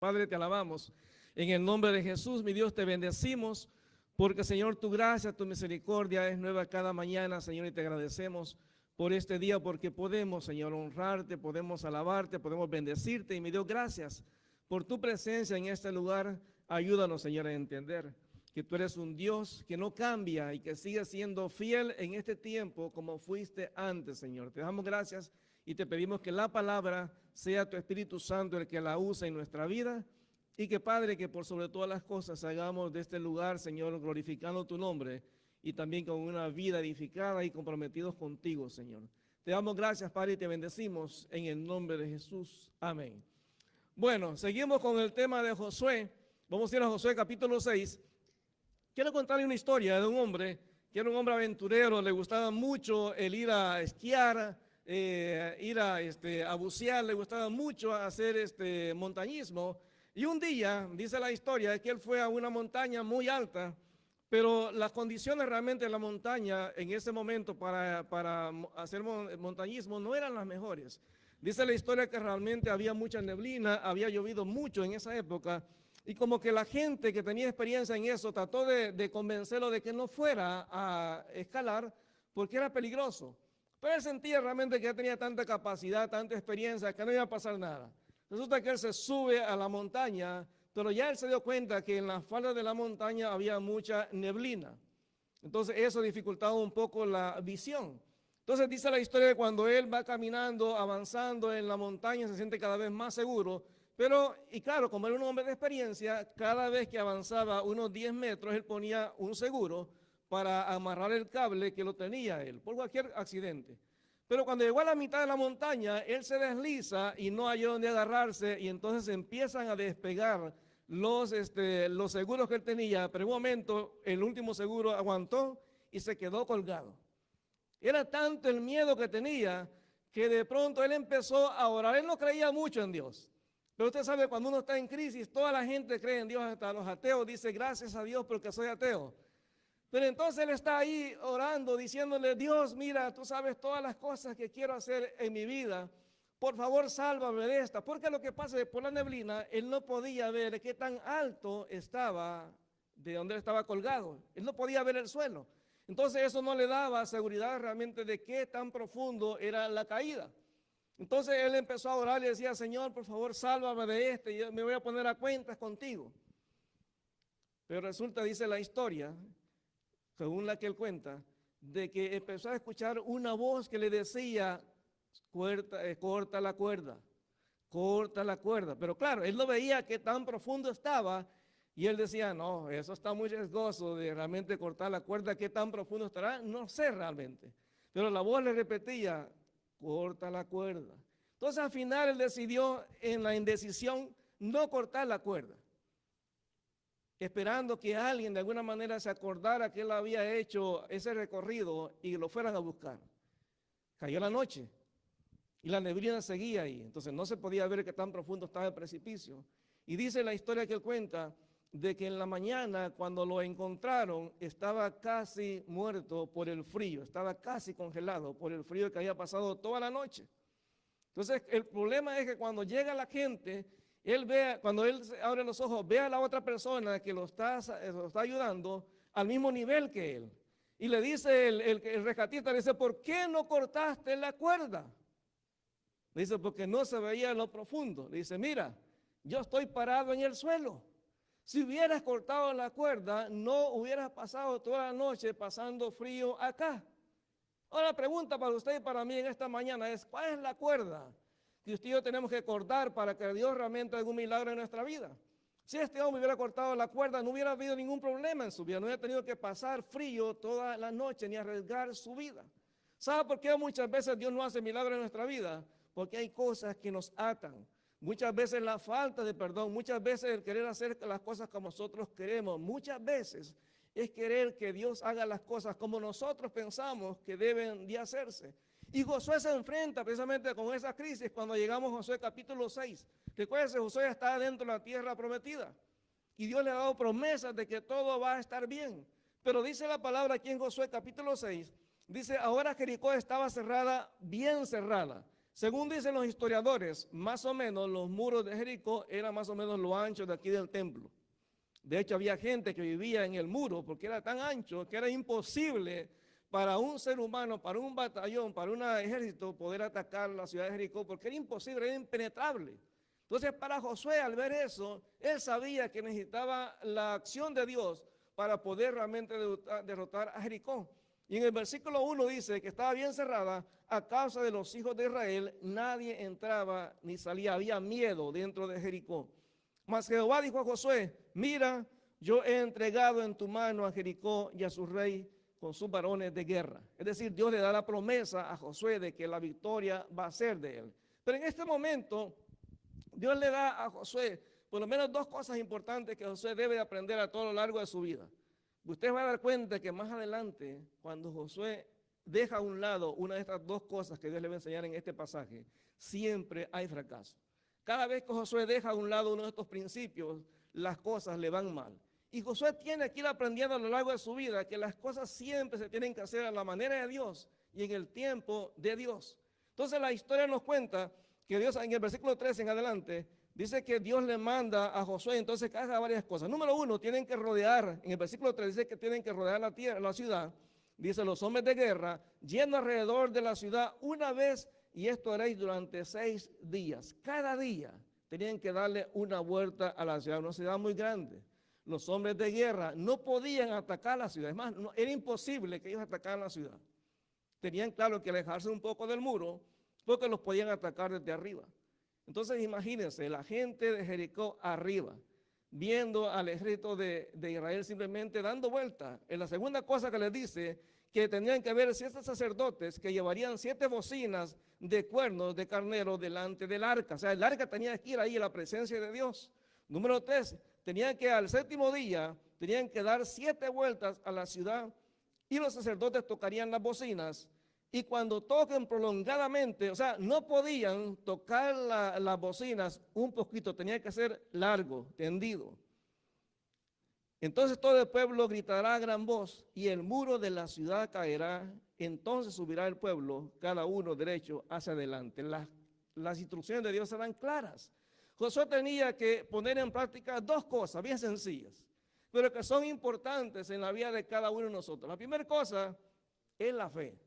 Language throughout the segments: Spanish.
Padre, te alabamos. En el nombre de Jesús, mi Dios, te bendecimos, porque, Señor, tu gracia, tu misericordia es nueva cada mañana, Señor, y te agradecemos por este día, porque podemos, Señor, honrarte, podemos alabarte, podemos bendecirte. Y mi Dios, gracias por tu presencia en este lugar. Ayúdanos, Señor, a entender que tú eres un Dios que no cambia y que sigue siendo fiel en este tiempo como fuiste antes, Señor. Te damos gracias y te pedimos que la palabra sea tu Espíritu Santo el que la use en nuestra vida y que, Padre, que por sobre todas las cosas hagamos de este lugar, Señor, glorificando tu nombre y también con una vida edificada y comprometidos contigo, Señor. Te damos gracias, Padre, y te bendecimos en el nombre de Jesús. Amén. Bueno, seguimos con el tema de Josué. Vamos a ir a Josué capítulo 6. Quiero contarle una historia de un hombre que era un hombre aventurero, le gustaba mucho el ir a esquiar, ir a bucear, le gustaba mucho hacer montañismo. Y un día, dice la historia, que él fue a una montaña muy alta, pero las condiciones realmente de la montaña en ese momento para hacer montañismo no eran las mejores. Dice la historia que realmente había mucha neblina, había llovido mucho en esa época, y como que la gente que tenía experiencia en eso trató de convencerlo de que no fuera a escalar porque era peligroso. Pero él sentía realmente que ya tenía tanta capacidad, tanta experiencia, que no iba a pasar nada. Resulta que él se sube a la montaña, pero ya él se dio cuenta que en las faldas de la montaña había mucha neblina. Entonces eso dificultaba un poco la visión. Entonces dice la historia de cuando él va caminando, avanzando en la montaña, se siente cada vez más seguro. Pero, y claro, como era un hombre de experiencia, cada vez que avanzaba unos 10 metros, él ponía un seguro para amarrar el cable que lo tenía él, por cualquier accidente. Pero cuando llegó a la mitad de la montaña, él se desliza y no halló dónde agarrarse, y entonces empiezan a despegar los seguros que él tenía. Pero en un momento, el último seguro aguantó y se quedó colgado. Era tanto el miedo que tenía que de pronto él empezó a orar. Él no creía mucho en Dios. Pero usted sabe, cuando uno está en crisis, toda la gente cree en Dios, hasta los ateos dicen gracias a Dios porque soy ateo. Pero entonces él está ahí orando, diciéndole, Dios, mira, tú sabes todas las cosas que quiero hacer en mi vida. Por favor, sálvame de esta. Porque lo que pasa es que por la neblina, él no podía ver qué tan alto estaba de donde él estaba colgado. Él no podía ver el suelo. Entonces eso no le daba seguridad realmente de qué tan profundo era la caída. Entonces él empezó a orar y decía, Señor, por favor, sálvame de y yo me voy a poner a cuentas contigo. Pero resulta, dice la historia, según la que él cuenta, de que empezó a escuchar una voz que le decía, corta la cuerda, corta la cuerda. Pero claro, él no veía qué tan profundo estaba y él decía, no, eso está muy riesgoso de realmente cortar la cuerda, qué tan profundo estará, no sé realmente. Pero la voz le repetía, corta la cuerda. Entonces al final él decidió en la indecisión no cortar la cuerda, esperando que alguien de alguna manera se acordara que él había hecho ese recorrido y lo fueran a buscar. Cayó la noche y la neblina seguía ahí, entonces no se podía ver qué tan profundo estaba el precipicio. Y dice la historia que él cuenta de que en la mañana cuando lo encontraron estaba casi muerto por el frío, estaba casi congelado por el frío que había pasado toda la noche. Entonces el problema es que cuando llega la gente, él ve, cuando él abre los ojos, ve a la otra persona que lo está ayudando al mismo nivel que él. Y le dice el rescatista, le dice, ¿por qué no cortaste la cuerda? Le dice, porque no se veía lo profundo. Le dice, mira, yo estoy parado en el suelo. Si hubieras cortado la cuerda, no hubieras pasado toda la noche pasando frío acá. Ahora la pregunta para usted y para mí en esta mañana es, ¿cuál es la cuerda que usted y yo tenemos que cortar para que Dios realmente haga un milagro en nuestra vida? Si este hombre hubiera cortado la cuerda, no hubiera habido ningún problema en su vida, no hubiera tenido que pasar frío toda la noche ni arriesgar su vida. ¿Sabe por qué muchas veces Dios no hace milagros en nuestra vida? Porque hay cosas que nos atan. Muchas veces la falta de perdón, muchas veces el querer hacer las cosas como nosotros queremos, muchas veces es querer que Dios haga las cosas como nosotros pensamos que deben de hacerse. Y Josué se enfrenta precisamente con esa crisis cuando llegamos a Josué capítulo 6. Recuérdense, Josué está dentro de la tierra prometida y Dios le ha dado promesas de que todo va a estar bien. Pero dice la palabra aquí en Josué capítulo 6, dice, ahora Jericó estaba cerrada, bien cerrada. Según dicen los historiadores, más o menos los muros de Jericó eran más o menos lo ancho de aquí del templo. De hecho, había gente que vivía en el muro porque era tan ancho que era imposible para un ser humano, para un batallón, para un ejército poder atacar la ciudad de Jericó, porque era imposible, era impenetrable. Entonces, para Josué, al ver eso, él sabía que necesitaba la acción de Dios para poder realmente derrotar a Jericó. Y en el versículo 1 dice que estaba bien cerrada a causa de los hijos de Israel, nadie entraba ni salía, había miedo dentro de Jericó. Mas Jehová dijo a Josué, mira, yo he entregado en tu mano a Jericó y a su rey con sus varones de guerra. Es decir, Dios le da la promesa a Josué de que la victoria va a ser de él. Pero en este momento, Dios le da a Josué por lo menos dos cosas importantes que Josué debe aprender a todo lo largo de su vida. Usted va a dar cuenta que más adelante, cuando Josué deja a un lado una de estas dos cosas que Dios le va a enseñar en este pasaje, siempre hay fracaso. Cada vez que Josué deja a un lado uno de estos principios, las cosas le van mal. Y Josué tiene que ir aprendiendo a lo largo de su vida que las cosas siempre se tienen que hacer a la manera de Dios y en el tiempo de Dios. Entonces la historia nos cuenta que Dios en el versículo 13 en adelante dice que Dios le manda a Josué entonces que haga varias cosas. Número uno, tienen que rodear, en el versículo 3 dice que tienen que rodear la ciudad. Dice los hombres de guerra, yendo alrededor de la ciudad una vez, y esto haréis durante 6 días. Cada día tenían que darle una vuelta a la ciudad, una ciudad muy grande. Los hombres de guerra no podían atacar la ciudad, es más, era imposible que ellos atacaran la ciudad. Tenían, claro, que alejarse un poco del muro, porque los podían atacar desde arriba. Entonces imagínense, la gente de Jericó arriba, viendo al ejército de Israel simplemente dando vuelta. En la segunda cosa que les dice, que tenían que haber 7 sacerdotes que llevarían 7 bocinas de cuernos de carnero delante del arca. O sea, el arca tenía que ir ahí en la presencia de Dios. Número 3, tenían que al 7º día, tenían que dar 7 vueltas a la ciudad y los sacerdotes tocarían las bocinas. Y cuando toquen prolongadamente, o sea, no podían tocar las bocinas un poquito, tenía que ser largo, tendido. Entonces todo el pueblo gritará a gran voz y el muro de la ciudad caerá. Entonces subirá el pueblo, cada uno derecho hacia adelante. Las instrucciones de Dios eran claras. Josué tenía que poner en práctica 2 cosas bien sencillas, pero que son importantes en la vida de cada uno de nosotros. La primera cosa es la fe.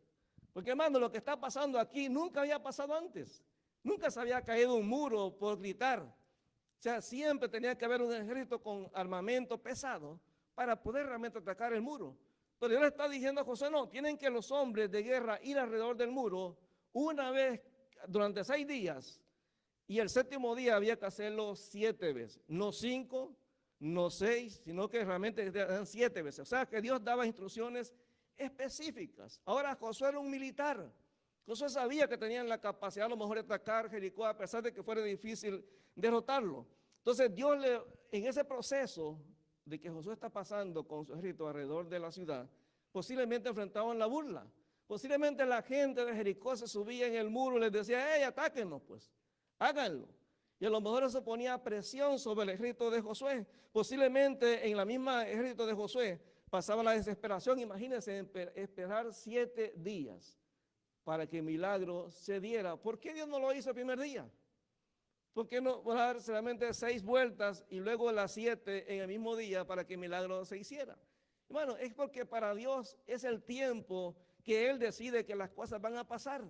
Porque hermano, lo que está pasando aquí nunca había pasado antes. Nunca se había caído un muro por gritar. O sea, siempre tenía que haber un ejército con armamento pesado para poder realmente atacar el muro. Pero Dios le está diciendo a Josué, no, tienen que los hombres de guerra ir alrededor del muro una vez durante 6 días. Y el 7º día había que hacerlo 7 veces. No 5, no 6, sino que realmente eran 7 veces. O sea, que Dios daba instrucciones específicas. Ahora Josué era un militar. Josué sabía que tenían la capacidad a lo mejor de atacar Jericó a pesar de que fuera difícil derrotarlo. Entonces Dios en ese proceso de que Josué está pasando con su ejército alrededor de la ciudad, posiblemente enfrentaban la burla. Posiblemente la gente de Jericó se subía en el muro y les decía, hey, atáquenos pues, háganlo. Y a lo mejor eso ponía presión sobre el ejército de Josué. Posiblemente en la misma ejército de Josué pasaba la desesperación. Imagínense esperar 7 días para que el milagro se diera. ¿Por qué Dios no lo hizo el primer día? ¿Por qué no dar solamente 6 vueltas y luego las 7 en el mismo día para que el milagro se hiciera? Bueno, es porque para Dios es el tiempo que Él decide que las cosas van a pasar.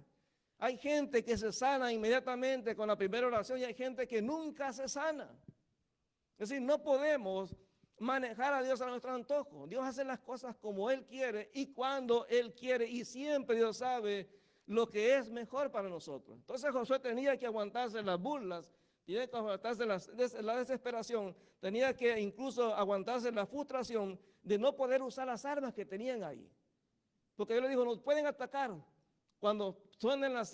Hay gente que se sana inmediatamente con la primera oración y hay gente que nunca se sana. Es decir, no podemos manejar a Dios a nuestro antojo. Dios hace las cosas como Él quiere y cuando Él quiere, y siempre Dios sabe lo que es mejor para nosotros. Entonces Josué tenía que aguantarse las burlas, tenía que aguantarse la desesperación, tenía que incluso aguantarse la frustración de no poder usar las armas que tenían ahí. Porque Dios le dijo, nos pueden atacar cuando suenen las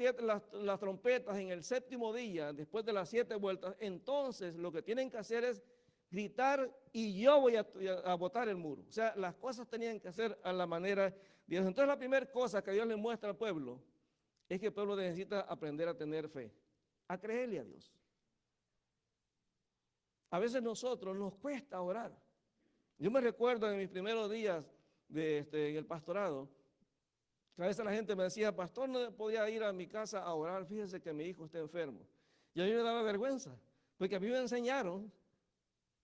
trompetas en el 7º día, después de las 7 vueltas. Entonces lo que tienen que hacer es gritar y yo voy a botar el muro. O sea, las cosas tenían que hacer a la manera de Dios. Entonces la primera cosa que Dios le muestra al pueblo es que el pueblo necesita aprender a tener fe, a creerle a Dios. A veces nosotros nos cuesta orar. Yo me recuerdo en mis primeros días en el pastorado, A veces la gente me decía, pastor, no podía ir a mi casa a orar, fíjese que mi hijo está enfermo. Y a mí me daba vergüenza, porque a mí me enseñaron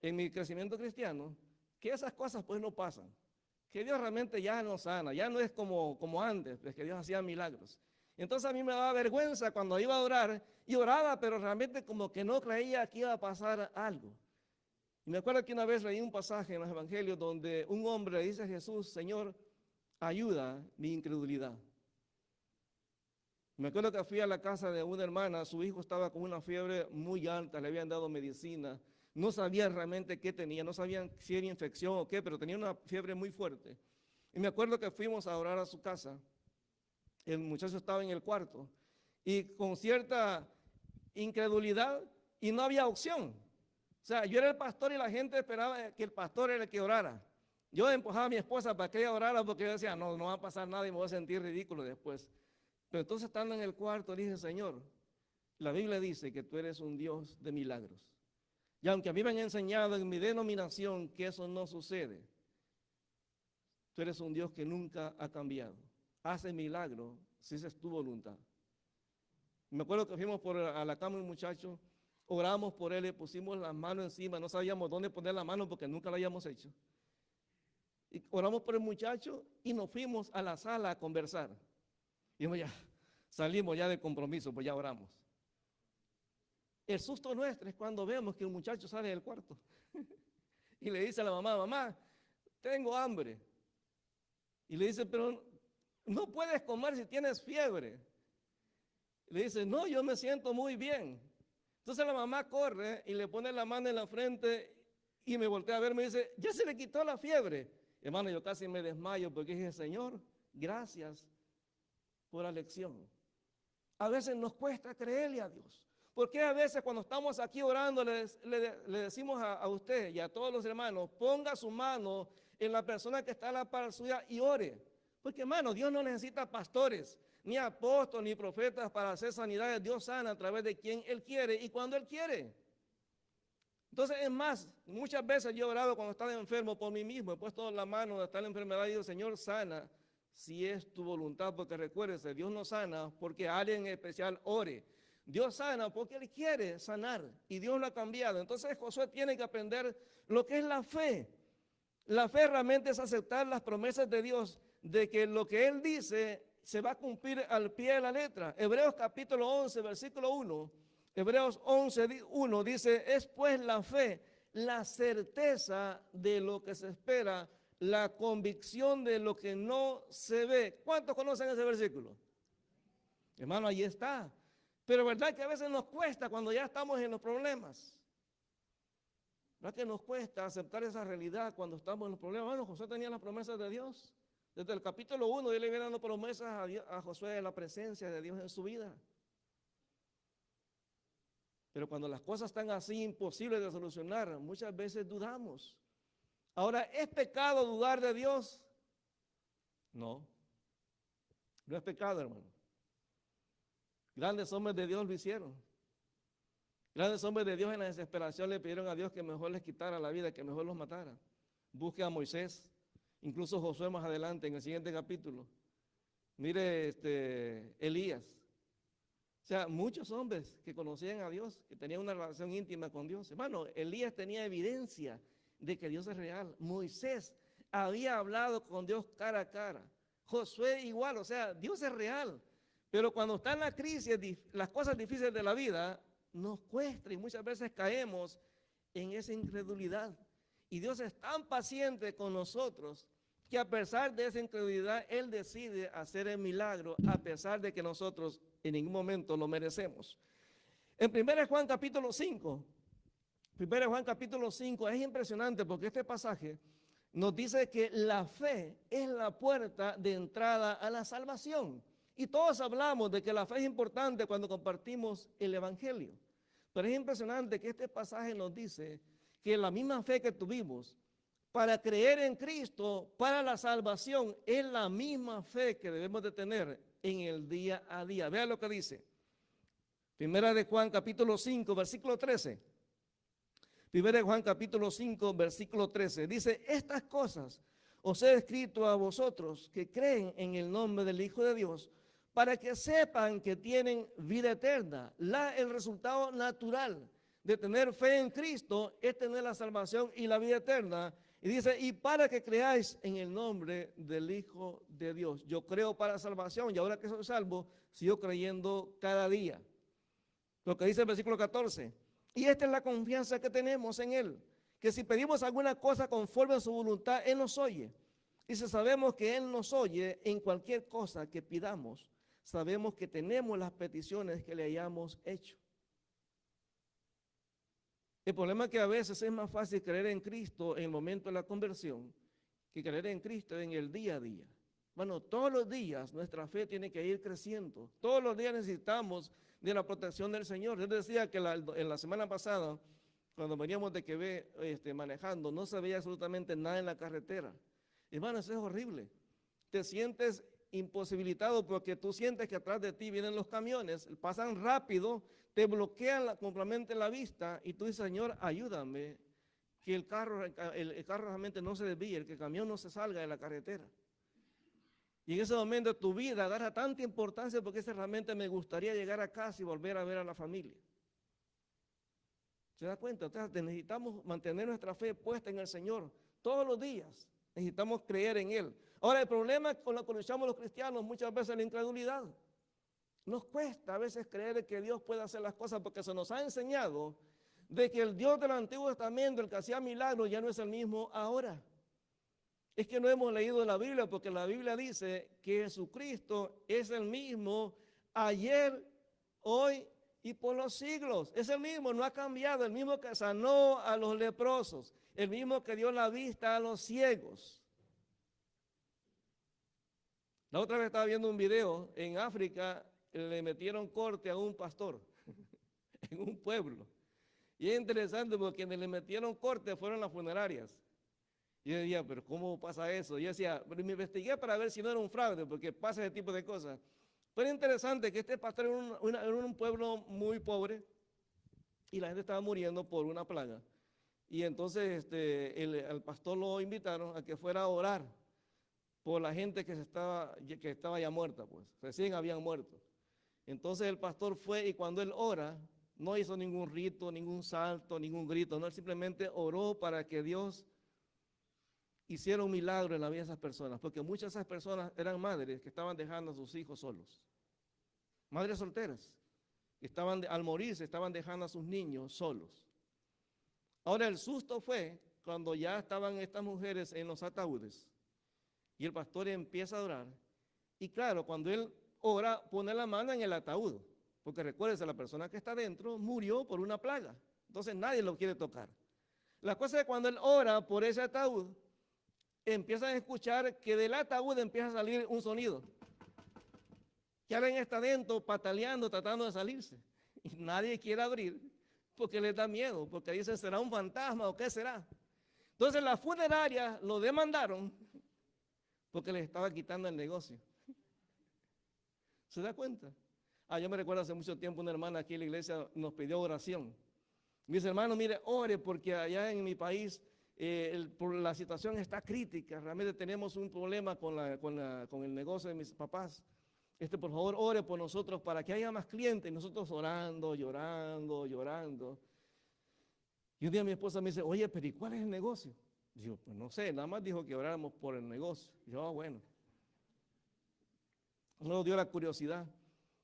en mi crecimiento cristiano que esas cosas pues no pasan, que Dios realmente ya nos sana, ya no es como antes, pues que Dios hacía milagros. Entonces a mí me daba vergüenza cuando iba a orar y oraba, pero realmente como que no creía que iba a pasar algo. Y me acuerdo que una vez leí un pasaje en los evangelios donde un hombre le dice a Jesús, Señor, ayuda mi incredulidad. Me acuerdo que fui a la casa de una hermana, su hijo estaba con una fiebre muy alta, le habían dado medicina, no sabían realmente qué tenía, no sabían si era infección o qué, pero tenía una fiebre muy fuerte. Y me acuerdo que fuimos a orar a su casa, el muchacho estaba en el cuarto, y con cierta incredulidad, y no había opción. O sea, yo era el pastor y la gente esperaba que el pastor era el que orara. Yo empujaba a mi esposa para que ella orara porque yo decía, no va a pasar nada y me voy a sentir ridículo después. Pero entonces estando en el cuarto dije, Señor, la Biblia dice que tú eres un Dios de milagros. Y aunque a mí me han enseñado en mi denominación que eso no sucede, tú eres un Dios que nunca ha cambiado. Hace milagros si esa es tu voluntad. Me acuerdo que fuimos a la cama de un muchacho, oramos por él, le pusimos las manos encima, no sabíamos dónde poner la mano porque nunca lo habíamos hecho. Y oramos por el muchacho y nos fuimos a la sala a conversar. Y ya salimos ya de compromiso, pues ya oramos. El susto nuestro es cuando vemos que el muchacho sale del cuarto y le dice a la mamá, mamá, tengo hambre. Y le dice, pero no puedes comer si tienes fiebre. Le dice, no, yo me siento muy bien. Entonces la mamá corre y le pone la mano en la frente y me voltea a ver, me dice, ya se le quitó la fiebre. Hermano, yo casi me desmayo porque dije, Señor, gracias por la lección. A veces nos cuesta creerle a Dios. Porque a veces cuando estamos aquí orando le decimos a usted y a todos los hermanos, ponga su mano en la persona que está a la par suya y ore. Porque hermano, Dios no necesita pastores, ni apóstoles, ni profetas para hacer sanidades. Dios sana a través de quien Él quiere y cuando Él quiere. Entonces, es más, muchas veces yo he orado cuando estaba enfermo por mí mismo, he puesto la mano donde está la enfermedad y digo, Señor, sana si es tu voluntad, porque recuérdese, Dios no sana porque alguien en especial ore. Dios sana porque Él quiere sanar y Dios lo ha cambiado. Entonces Josué tiene que aprender lo que es la fe. La fe realmente es aceptar las promesas de Dios, de que lo que Él dice se va a cumplir al pie de la letra. Hebreos capítulo 11, versículo 1. Hebreos 11, 1 dice, es pues la fe, la certeza de lo que se espera, la convicción de lo que no se ve. ¿Cuántos conocen ese versículo? Hermano, ahí está. Pero verdad que a veces nos cuesta cuando ya estamos en los problemas. ¿Verdad que nos cuesta aceptar esa realidad cuando estamos en los problemas? Bueno, Josué tenía las promesas de Dios. Desde el capítulo 1, Dios le viene dando promesas a Josué de la presencia de Dios en su vida. Pero cuando las cosas están así imposibles de solucionar, muchas veces dudamos. Ahora, ¿es pecado dudar de Dios? No, no es pecado, hermano. Grandes hombres de Dios lo hicieron. Grandes hombres de Dios en la desesperación le pidieron a Dios que mejor les quitara la vida, que mejor los matara. Busque a Moisés, incluso Josué más adelante en el siguiente capítulo. Mire Elías. O sea, muchos hombres que conocían a Dios, que tenían una relación íntima con Dios. Hermano, Elías tenía evidencia de que Dios es real. Moisés había hablado con Dios cara a cara. Josué igual, o sea, Dios es real. Pero cuando está en la crisis, las cosas difíciles de la vida, nos cuesta y muchas veces caemos en esa incredulidad. Y Dios es tan paciente con nosotros que a pesar de esa incredulidad, Él decide hacer el milagro a pesar de que nosotros en ningún momento lo merecemos. En 1 Juan capítulo 5, 1 Juan capítulo 5 es impresionante porque este pasaje nos dice que la fe es la puerta de entrada a la salvación. Y todos hablamos de que la fe es importante cuando compartimos el evangelio. Pero es impresionante que este pasaje nos dice que la misma fe que tuvimos para creer en Cristo, para la salvación, es la misma fe que debemos de tener en el día a día. Vean lo que dice. Primera de Juan capítulo 5, versículo 13. Primera de Juan capítulo 5, versículo 13. Dice, estas cosas os he escrito a vosotros que creen en el nombre del Hijo de Dios, para que sepan que tienen vida eterna. El resultado natural de tener fe en Cristo es tener la salvación y la vida eterna. Y dice, y para que creáis en el nombre del Hijo de Dios. Yo creo para salvación, y ahora que soy salvo, sigo creyendo cada día. Lo que dice el versículo 14. Y esta es la confianza que tenemos en Él, que si pedimos alguna cosa conforme a su voluntad, Él nos oye. Y si sabemos que Él nos oye en cualquier cosa que pidamos, sabemos que tenemos las peticiones que le hayamos hecho. El problema es que a veces es más fácil creer en Cristo en el momento de la conversión que creer en Cristo en el día a día. Bueno, todos los días nuestra fe tiene que ir creciendo. Todos los días necesitamos de la protección del Señor. Yo decía que en la semana pasada, cuando veníamos de Quebec manejando, no se veía absolutamente nada en la carretera. Hermano, eso es horrible. Te sientes imposibilitado porque tú sientes que atrás de ti vienen los camiones, pasan rápido, te bloquean completamente la vista y tú dices, Señor, ayúdame, que el carro realmente no se desvíe, que el camión no se salga de la carretera. Y en ese momento tu vida agarra tanta importancia porque realmente me gustaría llegar a casa y volver a ver a la familia. ¿Se da cuenta? Entonces necesitamos mantener nuestra fe puesta en el Señor todos los días. Necesitamos creer en Él. Ahora, el problema con lo que luchamos los cristianos muchas veces es la incredulidad. Nos cuesta a veces creer que Dios puede hacer las cosas porque se nos ha enseñado de que el Dios del Antiguo Testamento, el que hacía milagros, ya no es el mismo ahora. Es que no hemos leído la Biblia porque la Biblia dice que Jesucristo es el mismo ayer, hoy y por los siglos. Es el mismo, no ha cambiado, el mismo que sanó a los leprosos, el mismo que dio la vista a los ciegos. La otra vez estaba viendo un video, en África le metieron corte a un pastor en un pueblo. Y es interesante porque quienes le metieron corte fueron las funerarias. Y yo decía, pero ¿cómo pasa eso? Y yo decía, pero me investigué para ver si no era un fraude, porque pasa ese tipo de cosas. Pero es interesante que este pastor era un pueblo muy pobre y la gente estaba muriendo por una plaga. Y entonces al pastor lo invitaron a que fuera a orar por la gente que estaba ya muerta, pues recién habían muerto. Entonces el pastor fue y cuando él ora, no hizo ningún rito, ningún salto, ningún grito, no, él simplemente oró para que Dios hiciera un milagro en la vida de esas personas, porque muchas de esas personas eran madres que estaban dejando a sus hijos solos, madres solteras, que al morirse estaban dejando a sus niños solos. Ahora el susto fue cuando ya estaban estas mujeres en los ataúdes y el pastor empieza a orar, y claro, cuando él ora, pone la mano en el ataúd, porque recuérdense, la persona que está dentro murió por una plaga, entonces nadie lo quiere tocar. La cosa es que cuando él ora por ese ataúd, empiezan a escuchar que del ataúd empieza a salir un sonido, que alguien está dentro pataleando, tratando de salirse, y nadie quiere abrir porque les da miedo, porque dicen, ¿será un fantasma o qué será? Entonces la funeraria lo demandaron porque les estaba quitando el negocio. ¿Se da cuenta? Yo me recuerdo hace mucho tiempo una hermana aquí en la iglesia nos pidió oración. Mis hermanos, mire, ore porque allá en mi país la situación está crítica. Realmente tenemos un problema con el negocio de mis papás. Por favor, ore por nosotros para que haya más clientes. Y nosotros orando, llorando, llorando. Y un día mi esposa me dice, oye, pero ¿y cuál es el negocio? Digo, pues no sé, nada más dijo que oráramos por el negocio. Yo, bueno. Nos dio la curiosidad.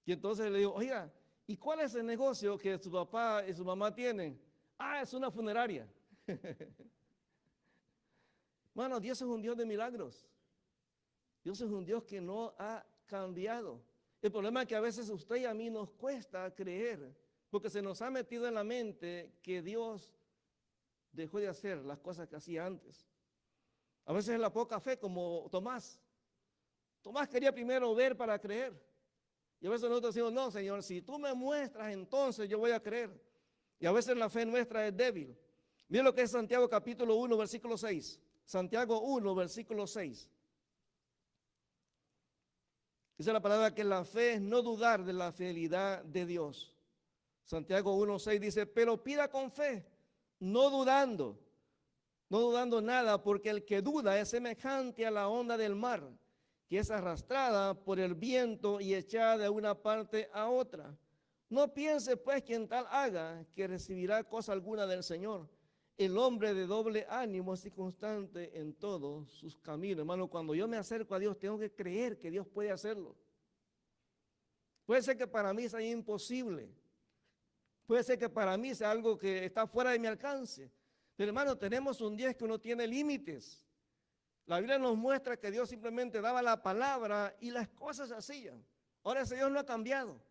Y entonces le digo, oiga, ¿y cuál es el negocio que su papá y su mamá tienen? Es una funeraria. Bueno, Dios es un Dios de milagros. Dios es un Dios que no ha cambiado. El problema es que a veces a usted y a mí nos cuesta creer, porque se nos ha metido en la mente que Dios dejó de hacer las cosas que hacía antes. A veces es la poca fe, como Tomás. Tomás quería primero ver para creer. Y a veces nosotros decimos, no, Señor, si tú me muestras, entonces yo voy a creer. Y a veces la fe nuestra es débil. Mira lo que es Santiago capítulo 1, versículo 6. Santiago 1, versículo 6. Dice la palabra que la fe es no dudar de la fidelidad de Dios. Santiago 1, 6 dice, pero pida con fe, no dudando, no dudando nada, porque el que duda es semejante a la onda del mar, que es arrastrada por el viento y echada de una parte a otra. No piense pues quien tal haga que recibirá cosa alguna del Señor. El hombre de doble ánimo es constante en todos sus caminos. Hermano, cuando yo me acerco a Dios, tengo que creer que Dios puede hacerlo. Puede ser que para mí sea imposible. Puede ser que para mí sea algo que está fuera de mi alcance. Pero hermano, tenemos un Dios que no tiene límites. La Biblia nos muestra que Dios simplemente daba la palabra y las cosas se hacían. Ahora ese Dios no ha cambiado.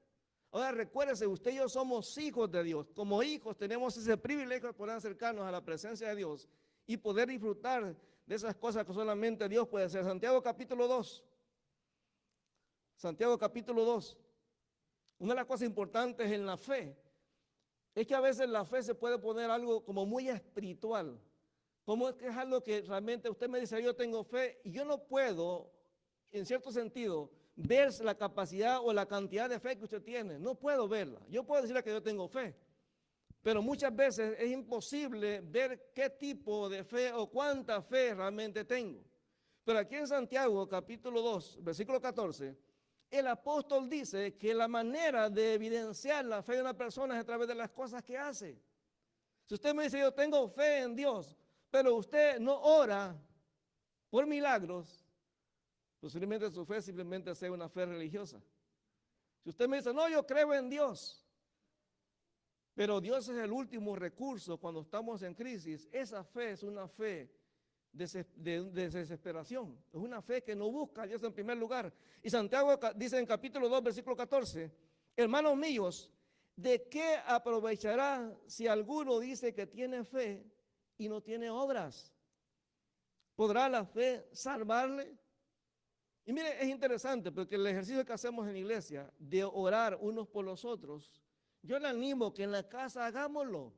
Ahora recuérdese, usted y yo somos hijos de Dios. Como hijos tenemos ese privilegio de poder acercarnos a la presencia de Dios y poder disfrutar de esas cosas que solamente Dios puede hacer. Santiago capítulo 2. Santiago capítulo 2. Una de las cosas importantes en la fe es que a veces la fe se puede poner algo como muy espiritual. Como es que es algo que realmente usted me dice, yo tengo fe, y yo no puedo, en cierto sentido, ver la capacidad o la cantidad de fe que usted tiene. No puedo verla. Yo puedo decirle que yo tengo fe, pero muchas veces es imposible ver qué tipo de fe o cuánta fe realmente tengo. Pero aquí en Santiago, capítulo 2, versículo 14, el apóstol dice que la manera de evidenciar la fe de una persona es a través de las cosas que hace. Si usted me dice, yo tengo fe en Dios, pero usted no ora por milagros, posiblemente su fe simplemente sea una fe religiosa. Si usted me dice, no, yo creo en Dios, pero Dios es el último recurso cuando estamos en crisis, esa fe es una fe de desesperación. Es una fe que no busca a Dios en primer lugar. Y Santiago dice en capítulo 2, versículo 14, hermanos míos, ¿de qué aprovechará si alguno dice que tiene fe y no tiene obras? ¿Podrá la fe salvarle? Y mire, es interesante porque el ejercicio que hacemos en la iglesia de orar unos por los otros, yo le animo que en la casa hagámoslo.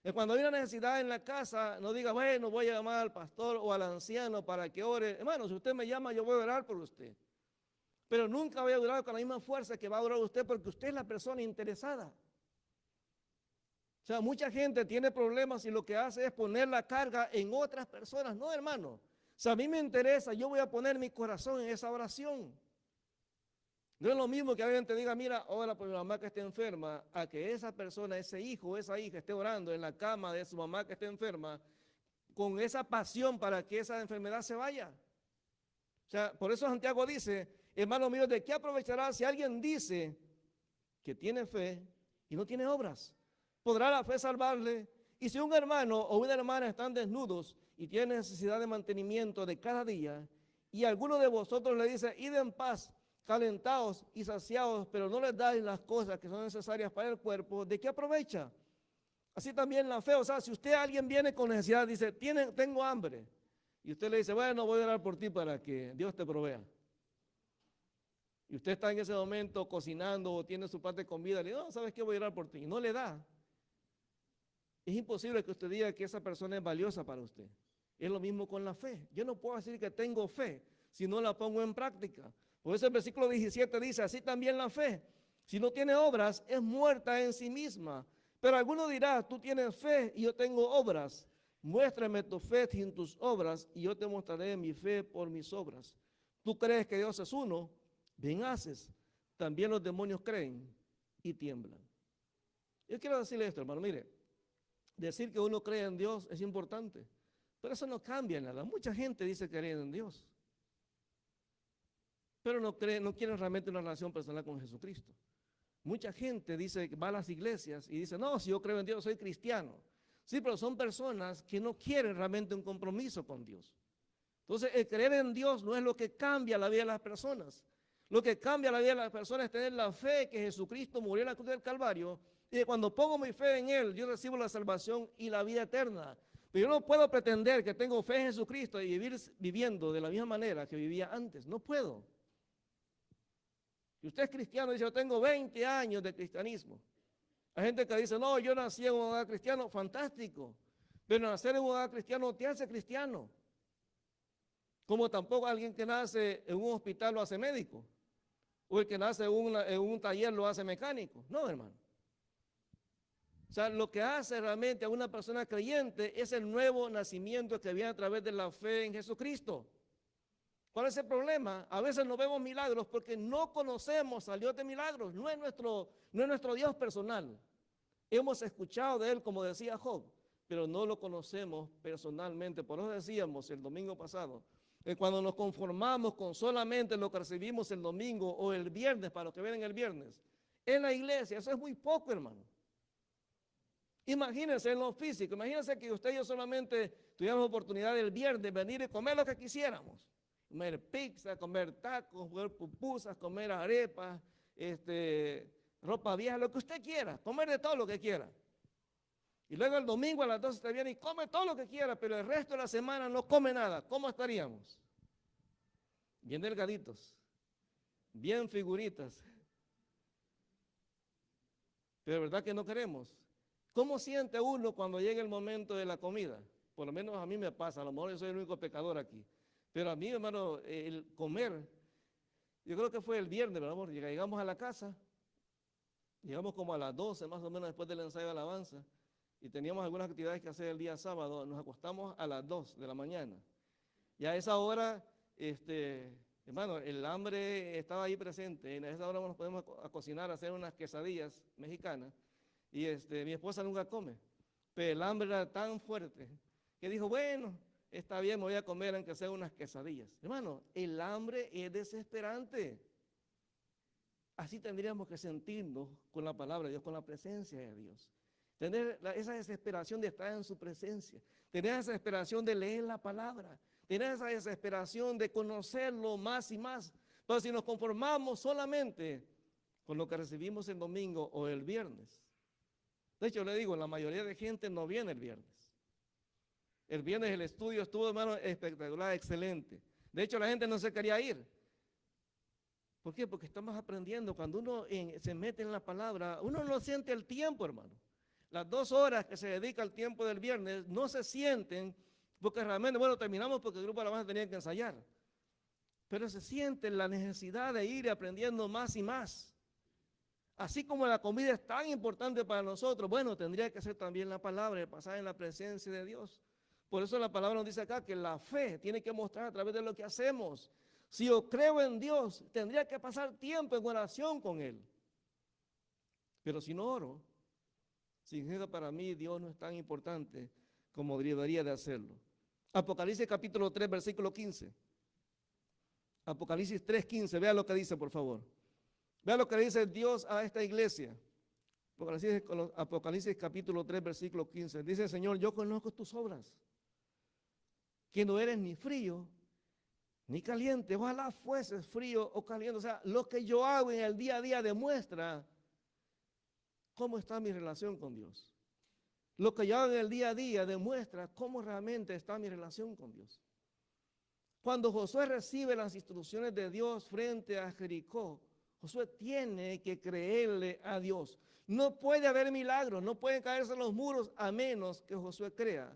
Y cuando hay una necesidad en la casa, no diga, bueno, voy a llamar al pastor o al anciano para que ore. Hermano, si usted me llama, yo voy a orar por usted. Pero nunca voy a orar con la misma fuerza que va a orar usted, porque usted es la persona interesada. O sea, mucha gente tiene problemas y lo que hace es poner la carga en otras personas. No, hermano. Si a mí me interesa, yo voy a poner mi corazón en esa oración. No es lo mismo que alguien te diga, mira, ora por mi mamá que esté enferma, a que esa persona, ese hijo o esa hija esté orando en la cama de su mamá que esté enferma, con esa pasión para que esa enfermedad se vaya. O sea, por eso Santiago dice, hermano mío, ¿de qué aprovechará si alguien dice que tiene fe y no tiene obras? ¿Podrá la fe salvarle? Y si un hermano o una hermana están desnudos y tienen necesidad de mantenimiento de cada día, y alguno de vosotros le dice, id en paz, calentados y saciados, pero no les dais las cosas que son necesarias para el cuerpo, ¿de qué aprovecha? Así también la fe, o sea, si usted alguien viene con necesidad, dice, tengo hambre, y usted le dice, bueno, voy a orar por ti para que Dios te provea. Y usted está en ese momento cocinando o tiene su parte de comida, le dice, no, ¿sabes qué? Voy a orar por ti. Y no le da. Es imposible que usted diga que esa persona es valiosa para usted. Es lo mismo con la fe. Yo no puedo decir que tengo fe si no la pongo en práctica. Por eso el versículo 17 dice, así también la fe, si no tiene obras, es muerta en sí misma. Pero alguno dirá, tú tienes fe y yo tengo obras. Muéstrame tu fe sin tus obras y yo te mostraré mi fe por mis obras. Tú crees que Dios es uno, bien haces. También los demonios creen y tiemblan. Yo quiero decirle esto, hermano, mire, decir que uno cree en Dios es importante, pero eso no cambia nada. Mucha gente dice creer en Dios, pero no quiere realmente una relación personal con Jesucristo. Mucha gente dice que va a las iglesias y dice, no, si yo creo en Dios, soy cristiano. Sí, pero son personas que no quieren realmente un compromiso con Dios. Entonces, el creer en Dios no es lo que cambia la vida de las personas. Lo que cambia la vida de las personas es tener la fe que Jesucristo murió en la cruz del Calvario, y que cuando pongo mi fe en Él, yo recibo la salvación y la vida eterna. Pero yo no puedo pretender que tengo fe en Jesucristo y vivir viviendo de la misma manera que vivía antes. No puedo. Si usted es cristiano y dice, yo tengo 20 años de cristianismo. Hay gente que dice, no, yo nací en un hogar cristiano, fantástico. Pero nacer en un hogar cristiano no te hace cristiano. Como tampoco alguien que nace en un hospital lo hace médico. O el que nace en un taller lo hace mecánico. No, hermano. sea, lo que hace realmente a una persona creyente es el nuevo nacimiento que viene a través de la fe en Jesucristo. ¿Cuál es el problema? A veces no vemos milagros porque no conocemos al Dios de milagros. No es nuestro Dios personal. Hemos escuchado de Él, como decía Job, pero no lo conocemos personalmente. Por eso decíamos el domingo pasado, que cuando nos conformamos con solamente lo que recibimos el domingo o el viernes, para los que vienen el viernes, en la iglesia, eso es muy poco, hermano. Imagínense en lo físico, imagínense que usted y yo solamente tuviéramos oportunidad el viernes venir y comer lo que quisiéramos. Comer pizza, comer tacos, comer pupusas, comer arepas, ropa vieja, lo que usted quiera, comer de todo lo que quiera. Y luego el domingo a las 12 usted viene y come todo lo que quiera, pero el resto de la semana no come nada. ¿Cómo estaríamos? Bien delgaditos, bien figuritas. Pero ¿verdad que no queremos? ¿Cómo siente uno cuando llega el momento de la comida? Por lo menos a mí me pasa, a lo mejor yo soy el único pecador aquí. Pero a mí, hermano, el comer, yo creo que fue el viernes, ¿verdad, amor? Llegamos a la casa, llegamos como a las 12, más o menos después del ensayo de alabanza, y teníamos algunas actividades que hacer el día sábado, nos acostamos a las 2 de la mañana. Y a esa hora, hermano, el hambre estaba ahí presente, en esa hora nos podemos a cocinar, a hacer unas quesadillas mexicanas, y mi esposa nunca come, pero el hambre era tan fuerte que dijo, bueno, está bien, me voy a comer aunque sea unas quesadillas. Hermano, el hambre es desesperante. Así tendríamos que sentirnos con la palabra de Dios, con la presencia de Dios. Tener esa desesperación de estar en su presencia. Tener esa desesperación de leer la palabra. Tener esa desesperación de conocerlo más y más. Pero si nos conformamos solamente con lo que recibimos el domingo o el viernes. De hecho, le digo, la mayoría de gente no viene el viernes. El viernes el estudio estuvo, hermano, espectacular, excelente. De hecho, la gente no se quería ir. ¿Por qué? Porque estamos aprendiendo. Cuando uno se mete en la palabra, uno no siente el tiempo, hermano. Las 2 horas que se dedica al tiempo del viernes no se sienten, porque realmente, bueno, terminamos porque el grupo de alabanza tenía que ensayar. Pero se siente la necesidad de ir aprendiendo más y más. Así como la comida es tan importante para nosotros, bueno, tendría que ser también la palabra, el pasar en la presencia de Dios. Por eso la palabra nos dice acá que la fe tiene que mostrar a través de lo que hacemos. Si yo creo en Dios, tendría que pasar tiempo en oración con Él. Pero si no oro, significa para mí Dios no es tan importante como debería de hacerlo. Apocalipsis capítulo 3, versículo 15. Apocalipsis 3:15, vea lo que dice, por favor. Vea lo que dice Dios a esta iglesia. Apocalipsis capítulo 3, versículo 15. Dice, Señor, yo conozco tus obras, que no eres ni frío ni caliente. Ojalá fueses frío o caliente. O sea, lo que yo hago en el día a día demuestra cómo está mi relación con Dios. Lo que yo hago en el día a día demuestra cómo realmente está mi relación con Dios. Cuando Josué recibe las instrucciones de Dios frente a Jericó, Josué tiene que creerle a Dios. No puede haber milagros, no pueden caerse los muros a menos que Josué crea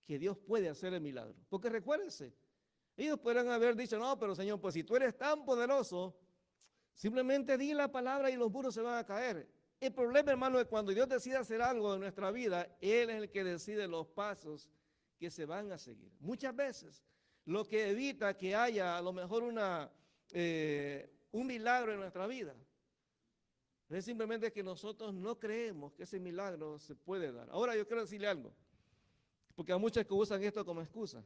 que Dios puede hacer el milagro. Porque recuérdense, ellos podrían haber dicho, no, pero Señor, pues si tú eres tan poderoso, simplemente di la palabra y los muros se van a caer. El problema, hermano, es cuando Dios decide hacer algo en nuestra vida, Él es el que decide los pasos que se van a seguir. Muchas veces, lo que evita que haya a lo mejor un milagro en nuestra vida es simplemente que nosotros no creemos que ese milagro se puede dar. Ahora yo quiero decirle algo, porque hay muchos que usan esto como excusa.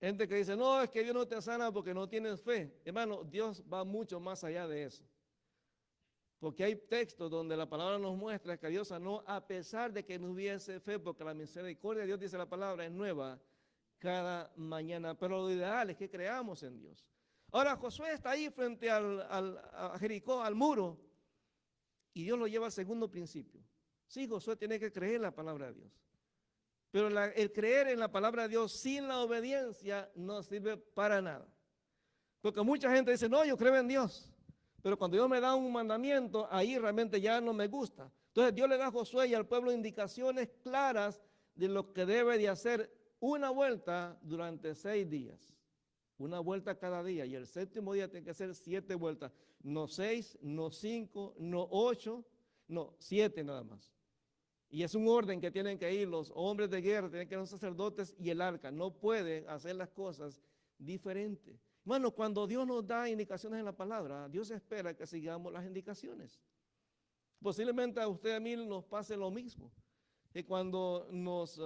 Gente que dice, no, es que Dios no te sana porque no tienes fe. Hermano, Dios va mucho más allá de eso. Porque hay textos donde la palabra nos muestra que Dios sanó a pesar de que no hubiese fe, porque la misericordia de Dios, dice la palabra, es nueva cada mañana. Pero lo ideal es que creamos en Dios. Ahora Josué está ahí frente a Jericó, al muro, y Dios lo lleva al segundo principio. Sí, Josué tiene que creer en la palabra de Dios. Pero el creer en la palabra de Dios sin la obediencia no sirve para nada. Porque mucha gente dice, no, yo creo en Dios. Pero cuando Dios me da un mandamiento, ahí realmente ya no me gusta. Entonces Dios le da a Josué y al pueblo indicaciones claras de lo que debe de hacer una vuelta durante 6 días. Una vuelta cada día. Y el 7º día tiene que hacer 7 vueltas. No 6, no 5, no 8, no 7 nada más. Y es un orden que tienen que ir los hombres de guerra, tienen que ir los sacerdotes y el arca. No pueden hacer las cosas diferentes. Bueno, cuando Dios nos da indicaciones en la palabra, Dios espera que sigamos las indicaciones. Posiblemente a usted y a mí nos pase lo mismo. Que cuando nos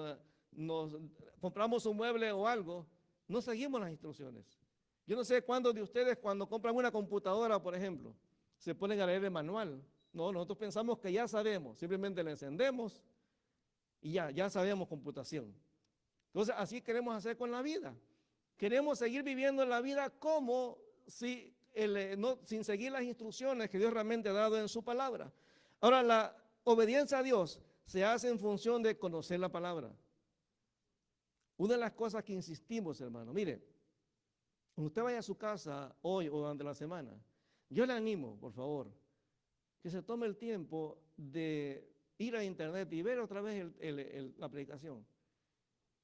compramos un mueble o algo, no seguimos las instrucciones. Yo no sé cuántos de ustedes cuando compran una computadora, por ejemplo, se ponen a leer el manual. No, nosotros pensamos que ya sabemos, simplemente la encendemos y ya sabemos computación. Entonces, así queremos hacer con la vida. Queremos seguir viviendo la vida como si, sin seguir las instrucciones que Dios realmente ha dado en su palabra. Ahora, la obediencia a Dios se hace en función de conocer la palabra. Una de las cosas que insistimos, hermano, mire, cuando usted vaya a su casa hoy o durante la semana, yo le animo, por favor, que se tome el tiempo de ir a internet y ver otra vez la predicación.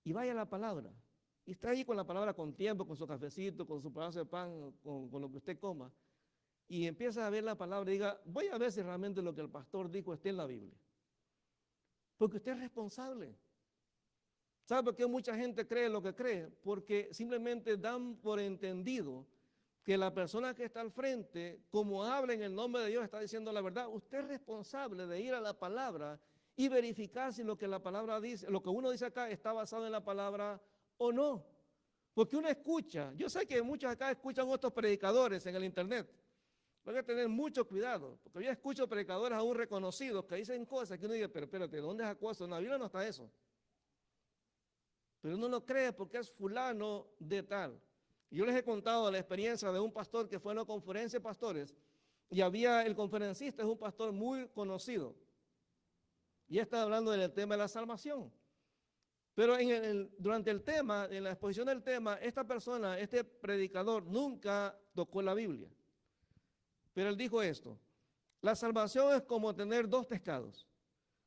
Y vaya a la palabra. Y está ahí con la palabra con tiempo, con su cafecito, con su pedazo de pan, con lo que usted coma. Y empieza a ver la palabra y diga, voy a ver si realmente lo que el pastor dijo está en la Biblia. Porque usted es responsable. ¿Sabe por qué mucha gente cree lo que cree? Porque simplemente dan por entendido que la persona que está al frente, como habla en el nombre de Dios, está diciendo la verdad. Usted es responsable de ir a la palabra y verificar si lo que la palabra dice, lo que uno dice acá está basado en la palabra o no. Porque uno escucha, yo sé que muchos acá escuchan otros predicadores en el internet. Hay que tener mucho cuidado, porque yo escucho predicadores aún reconocidos que dicen cosas que uno dice, pero espérate, ¿dónde sacó eso? En la Biblia no está eso. Pero uno lo cree porque es fulano de tal. Yo les he contado la experiencia de un pastor que fue a una conferencia de pastores y el conferencista es un pastor muy conocido. Y está hablando del tema de la salvación. Pero durante el tema, en la exposición del tema, esta persona, este predicador, nunca tocó la Biblia. Pero él dijo esto: la salvación es como tener dos pescados.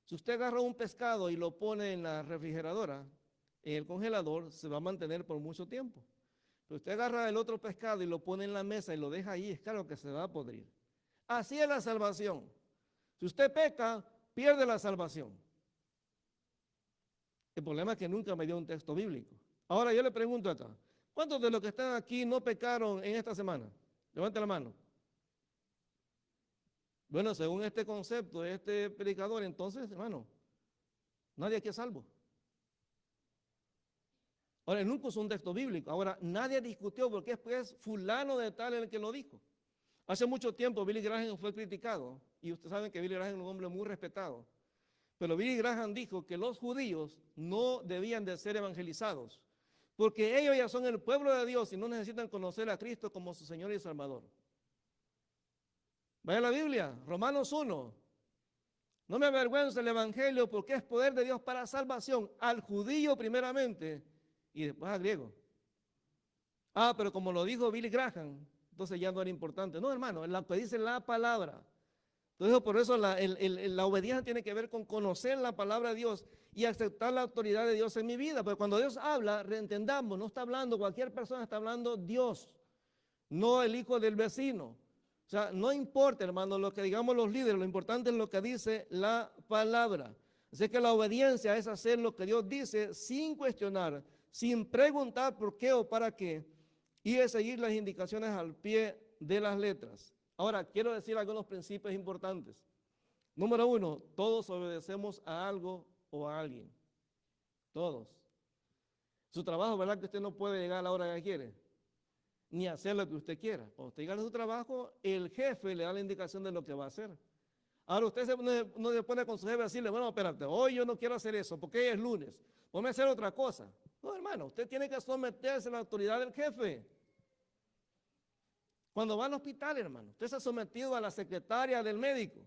Si usted agarra un pescado y lo pone en la refrigeradora, en el congelador, se va a mantener por mucho tiempo. Pero usted agarra el otro pescado y lo pone en la mesa y lo deja ahí, es claro que se va a podrir. Así es la salvación. Si usted peca, pierde la salvación. El problema es que nunca me dio un texto bíblico. Ahora yo le pregunto acá, ¿cuántos de los que están aquí no pecaron en esta semana? Levante la mano. Bueno, según este concepto de este predicador, entonces, hermano, nadie aquí es salvo. Ahora, nunca usó un texto bíblico. Ahora, nadie discutió porque es pues fulano de tal el que lo dijo. Hace mucho tiempo Billy Graham fue criticado, y ustedes saben que Billy Graham es un hombre muy respetado. Pero Billy Graham dijo que los judíos no debían de ser evangelizados, porque ellos ya son el pueblo de Dios y no necesitan conocer a Cristo como su Señor y Salvador. Vaya a la Biblia, Romanos 1. No me avergüenzo del evangelio porque es poder de Dios para salvación al judío primeramente y después al griego. Ah, pero como lo dijo Billy Graham, entonces ya no era importante. No, hermano, lo que dice la palabra. Entonces, por eso la obediencia tiene que ver con conocer la palabra de Dios y aceptar la autoridad de Dios en mi vida. Porque cuando Dios habla, reentendamos, no está hablando cualquier persona, está hablando Dios, no el hijo del vecino. O sea, no importa, hermano, lo que digamos los líderes, lo importante es lo que dice la palabra. Así que la obediencia es hacer lo que Dios dice sin cuestionar, sin preguntar por qué o para qué, y es seguir las indicaciones al pie de las letras. Ahora, quiero decir algunos principios importantes. Número 1, todos obedecemos a algo o a alguien. Todos. Su trabajo, ¿verdad? Que usted no puede llegar a la hora que quiere, ni hacer lo que usted quiera. Cuando usted llega a su trabajo, el jefe le da la indicación de lo que va a hacer. Ahora usted no se pone con su jefe a decirle, bueno, espérate, hoy yo no quiero hacer eso, porque hoy es lunes, ponme a hacer otra cosa. No, hermano, usted tiene que someterse a la autoridad del jefe. Cuando va al hospital, hermano, usted se ha sometido a la secretaria del médico.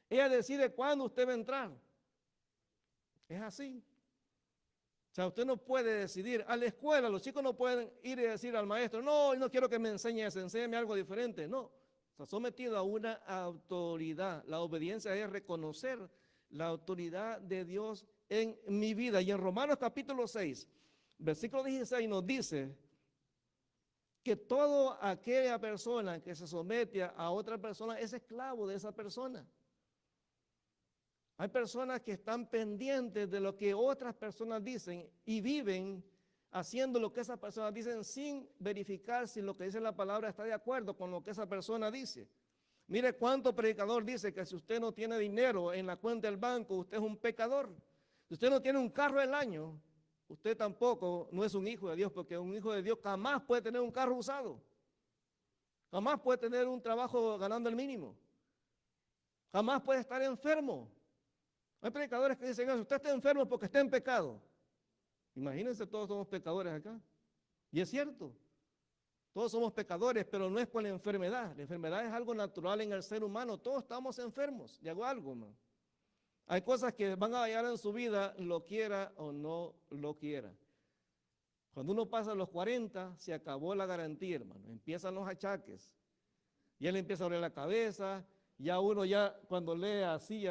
Ella decide cuándo usted va a entrar. Es así. O sea, usted no puede decidir. A la escuela, los chicos no pueden ir y decir al maestro, no quiero que me enseñe eso, enséñame algo diferente. No, está sometido a una autoridad. La obediencia es reconocer la autoridad de Dios en mi vida. Y en Romanos capítulo 6, versículo 16 nos dice que toda aquella persona que se somete a otra persona es esclavo de esa persona. Hay personas que están pendientes de lo que otras personas dicen y viven haciendo lo que esas personas dicen sin verificar si lo que dice la palabra está de acuerdo con lo que esa persona dice. Mire cuánto predicador dice que si usted no tiene dinero en la cuenta del banco, usted es un pecador. Si usted no tiene un carro del año, usted tampoco no es un hijo de Dios, porque un hijo de Dios jamás puede tener un carro usado. Jamás puede tener un trabajo ganando el mínimo. Jamás puede estar enfermo. Hay predicadores que dicen, usted está enfermo porque está en pecado. Imagínense, todos somos pecadores acá. Y es cierto, todos somos pecadores, pero no es por la enfermedad. La enfermedad es algo natural en el ser humano. Todos estamos enfermos de algo, man. Hay cosas que van a llegar en su vida, lo quiera o no lo quiera. Cuando uno pasa los 40, se acabó la garantía, hermano. Empiezan los achaques. Ya le empieza a doler la cabeza. Ya uno cuando lee así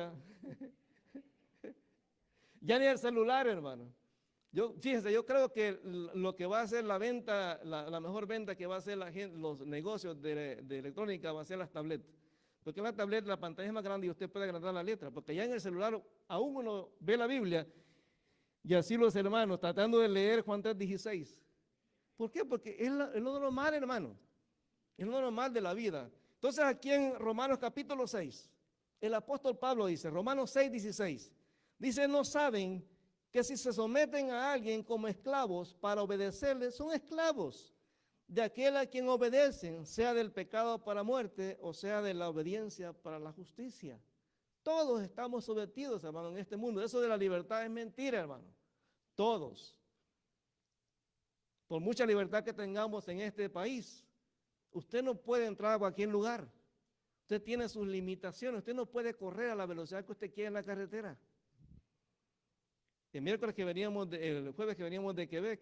ya ni el celular, hermano. Fíjense, yo creo que lo que va a ser la venta, la mejor venta que va a hacer la gente, los negocios de electrónica va a ser las tabletas. Porque en la tableta la pantalla es más grande y usted puede agrandar la letra. Porque ya en el celular aún uno ve la Biblia y así los hermanos tratando de leer Juan 3:16. ¿Por qué? Porque es lo normal, hermano. Es lo normal de la vida. Entonces aquí en Romanos capítulo 6, el apóstol Pablo dice, Romanos 6:16, dice, no saben que si se someten a alguien como esclavos para obedecerle, son esclavos de aquel a quien obedecen, sea del pecado para muerte o sea de la obediencia para la justicia. Todos estamos sometidos, hermano, en este mundo. Eso de la libertad es mentira, hermano. Todos. Por mucha libertad que tengamos en este país, usted no puede entrar a cualquier lugar. Usted tiene sus limitaciones. Usted no puede correr a la velocidad que usted quiera en la carretera. El jueves que veníamos de Quebec,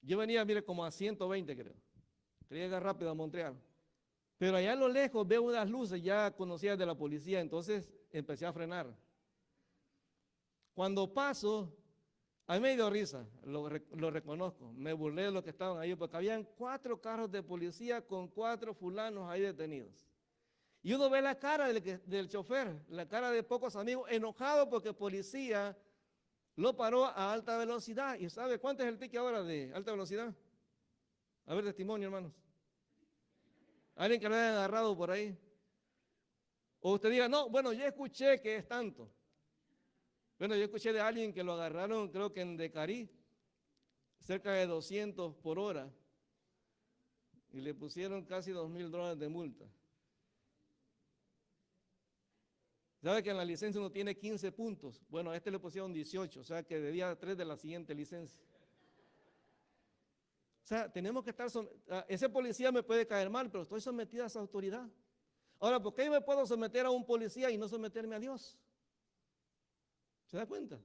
yo venía, mire, como a 120, creo. Quería llegar rápido a Montreal. Pero allá a lo lejos veo unas luces ya conocidas de la policía, entonces empecé a frenar. Cuando paso, a mí me dio risa, lo reconozco, me burlé de los que estaban ahí, porque habían 4 carros de policía con 4 fulanos ahí detenidos. Y uno ve la cara del chofer, la cara de pocos amigos, enojado porque el policía lo paró a alta velocidad. ¿Y sabe cuánto es el ticket ahora de alta velocidad? A ver, testimonio, hermanos. Alguien que lo haya agarrado por ahí. O usted diga, no, bueno, yo escuché que es tanto. Bueno, yo escuché de alguien que lo agarraron, creo que en Decarí, cerca de 200 por hora. Y le pusieron casi $2,000 de multa. ¿Sabe que en la licencia uno tiene 15 puntos? Bueno, a este le pusieron 18, o sea que debía 3 de la siguiente licencia. O sea, tenemos que estar, ese policía me puede caer mal, pero estoy sometido a esa autoridad. Ahora, ¿por qué yo me puedo someter a un policía y no someterme a Dios? ¿Se da cuenta?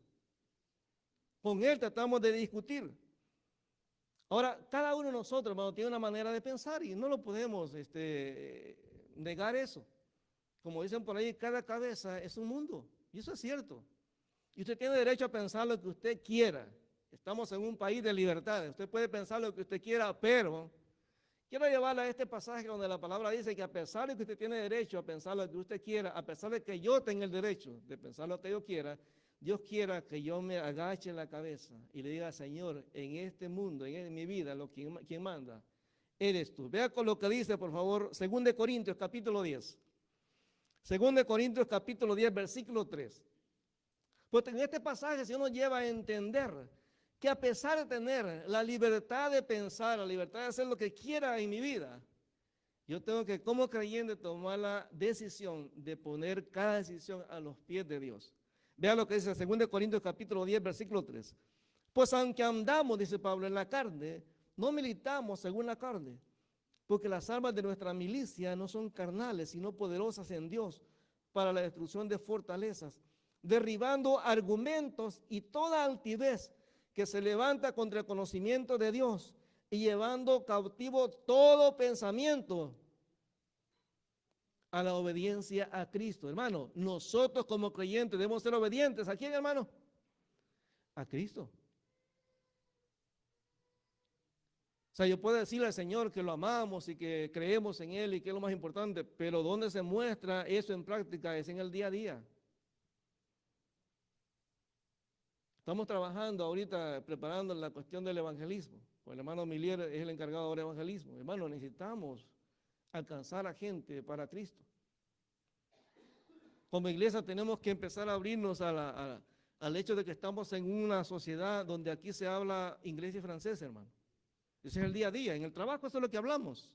Con él tratamos de discutir. Ahora, cada uno de nosotros, hermano, tiene una manera de pensar y no lo podemos negar eso. Como dicen por ahí, cada cabeza es un mundo, y eso es cierto. Y usted tiene derecho a pensar lo que usted quiera. Estamos en un país de libertad, usted puede pensar lo que usted quiera, pero quiero llevarla a este pasaje donde la palabra dice que a pesar de que usted tiene derecho a pensar lo que usted quiera, a pesar de que yo tenga el derecho de pensar lo que yo quiera, Dios quiera que yo me agache la cabeza y le diga, Señor, en este mundo, en mi vida, quien manda, eres tú. Vea con lo que dice, por favor, 2 Corintios capítulo 10. 2 Corintios capítulo 10, versículo 3. Porque en este pasaje se nos lleva a entender que a pesar de tener la libertad de pensar, la libertad de hacer lo que quiera en mi vida, yo tengo que, como creyente, tomar la decisión de poner cada decisión a los pies de Dios. Vea lo que dice 2 Corintios capítulo 10, versículo 3. Pues aunque andamos, dice Pablo, en la carne, no militamos según la carne. Porque las armas de nuestra milicia no son carnales, sino poderosas en Dios para la destrucción de fortalezas, derribando argumentos y toda altivez que se levanta contra el conocimiento de Dios y llevando cautivo todo pensamiento a la obediencia a Cristo. Hermano, nosotros como creyentes debemos ser obedientes. ¿A quién, hermano? A Cristo. O sea, yo puedo decirle al Señor que lo amamos y que creemos en Él y que es lo más importante, pero ¿dónde se muestra eso en práctica? Es en el día a día. Estamos trabajando ahorita preparando la cuestión del evangelismo. Pues el hermano Milier es el encargado del evangelismo. Hermano, necesitamos alcanzar a gente para Cristo. Como iglesia tenemos que empezar a abrirnos al hecho de que estamos en una sociedad donde aquí se habla inglés y francés, hermano. Ese es el día a día. En el trabajo eso es lo que hablamos.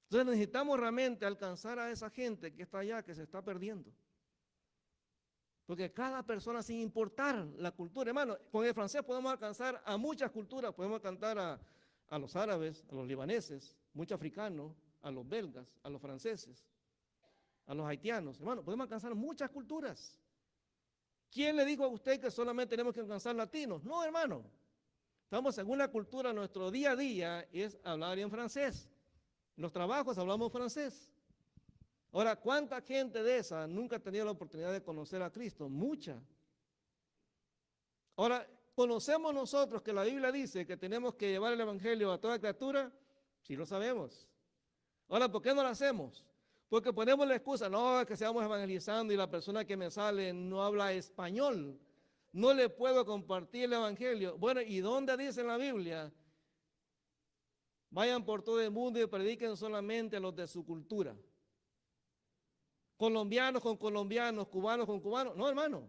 Entonces necesitamos realmente alcanzar a esa gente que está allá, que se está perdiendo. Porque cada persona, sin importar la cultura, hermano, con el francés podemos alcanzar a muchas culturas. Podemos cantar a los árabes, a los libaneses, muchos africanos, a los belgas, a los franceses, a los haitianos. Hermano, podemos alcanzar muchas culturas. ¿Quién le dijo a usted que solamente tenemos que alcanzar latinos? No, hermano. Estamos en una cultura, nuestro día a día es hablar en francés. En los trabajos hablamos francés. Ahora, ¿cuánta gente de esa nunca ha tenido la oportunidad de conocer a Cristo? Mucha. Ahora, ¿conocemos nosotros que la Biblia dice que tenemos que llevar el evangelio a toda criatura? Sí lo sabemos. Ahora, ¿por qué no lo hacemos? Porque ponemos la excusa, no, que seamos evangelizando y la persona que me sale no habla español. No le puedo compartir el evangelio. Bueno, ¿y dónde dice en la Biblia? Vayan por todo el mundo y prediquen solamente a los de su cultura. Colombianos con colombianos, cubanos con cubanos. No, hermano.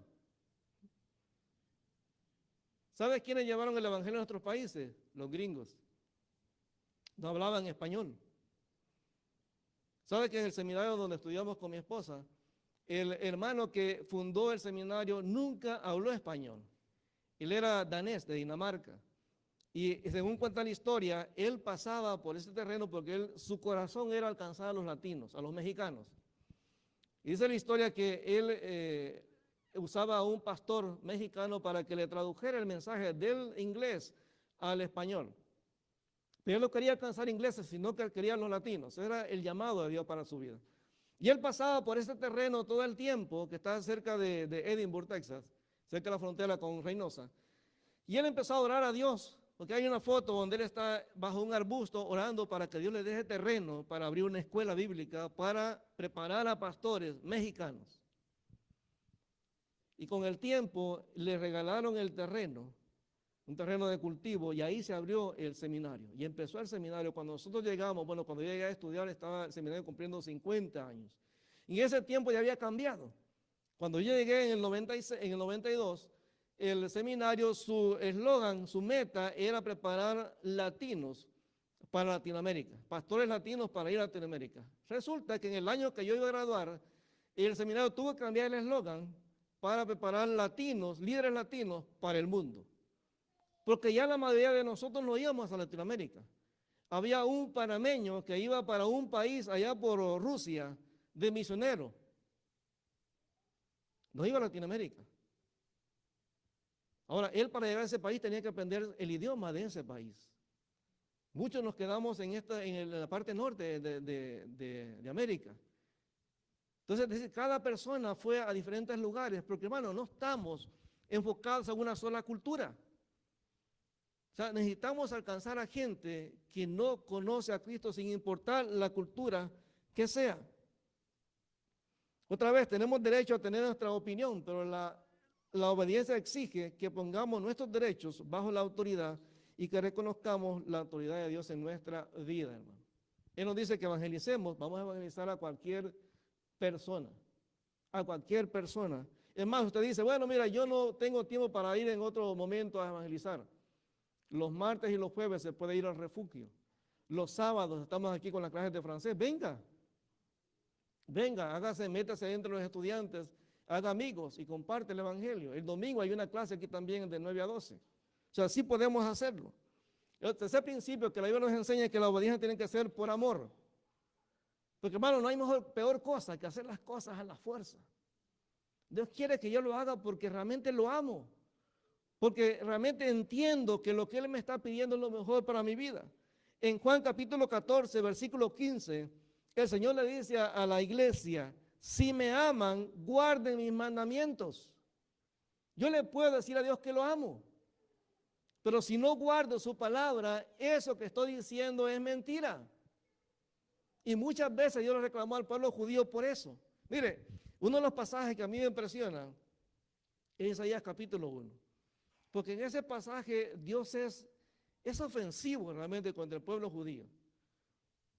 ¿Sabes quiénes llevaron el evangelio a nuestros países? Los gringos. No hablaban español. ¿Sabes que en el seminario donde estudiamos con mi esposa, el hermano que fundó el seminario nunca habló español? Él era danés, de Dinamarca. Y según cuenta la historia, él pasaba por ese terreno porque su corazón era alcanzar a los latinos, a los mexicanos. Y dice la historia que él usaba a un pastor mexicano para que le tradujera el mensaje del inglés al español. Pero él no quería alcanzar ingleses, sino que quería a los latinos. Era el llamado de Dios para su vida. Y él pasaba por ese terreno todo el tiempo, que está cerca de Edinburgh, Texas, cerca de la frontera con Reynosa. Y él empezó a orar a Dios, porque hay una foto donde él está bajo un arbusto orando para que Dios le deje terreno para abrir una escuela bíblica para preparar a pastores mexicanos. Y con el tiempo le regalaron el terreno, un terreno de cultivo, y ahí se abrió el seminario. Y empezó el seminario. Cuando nosotros llegamos, bueno, cuando yo llegué a estudiar, estaba el seminario cumpliendo 50 años. Y en ese tiempo ya había cambiado. Cuando yo llegué en el 92, el seminario, su eslogan, su meta era preparar latinos para Latinoamérica, pastores latinos para ir a Latinoamérica. Resulta que en el año que yo iba a graduar, el seminario tuvo que cambiar el eslogan para preparar latinos, líderes latinos para el mundo. Porque ya la mayoría de nosotros no íbamos a Latinoamérica. Había un panameño que iba para un país allá por Rusia de misionero. No iba a Latinoamérica. Ahora, él para llegar a ese país tenía que aprender el idioma de ese país. Muchos nos quedamos en la parte norte de América. Entonces, cada persona fue a diferentes lugares, porque hermano, no estamos enfocados en una sola cultura. O sea, necesitamos alcanzar a gente que no conoce a Cristo sin importar la cultura que sea. Otra vez, tenemos derecho a tener nuestra opinión, pero la obediencia exige que pongamos nuestros derechos bajo la autoridad y que reconozcamos la autoridad de Dios en nuestra vida, hermano. Él nos dice que evangelicemos, vamos a evangelizar a cualquier persona, a cualquier persona. Es más, usted dice, bueno, mira, yo no tengo tiempo para ir en otro momento a evangelizar. Los martes y los jueves se puede ir al refugio. Los sábados estamos aquí con las clases de francés. Venga, métase entre los estudiantes, haga amigos y comparte el evangelio. El domingo hay una clase aquí también de 9 a 12. O sea, sí podemos hacerlo. El tercer principio que la Biblia nos enseña es que la obediencia tiene que ser por amor. Porque hermano, no hay peor cosa que hacer las cosas a la fuerza. Dios quiere que yo lo haga porque realmente lo amo. Porque realmente entiendo que lo que Él me está pidiendo es lo mejor para mi vida. En Juan capítulo 14, versículo 15, el Señor le dice a la iglesia, si me aman, guarden mis mandamientos. Yo le puedo decir a Dios que lo amo. Pero si no guardo su palabra, eso que estoy diciendo es mentira. Y muchas veces Dios le reclamó al pueblo judío por eso. Mire, uno de los pasajes que a mí me impresiona es Isaías capítulo 1. Porque en ese pasaje Dios es ofensivo realmente contra el pueblo judío.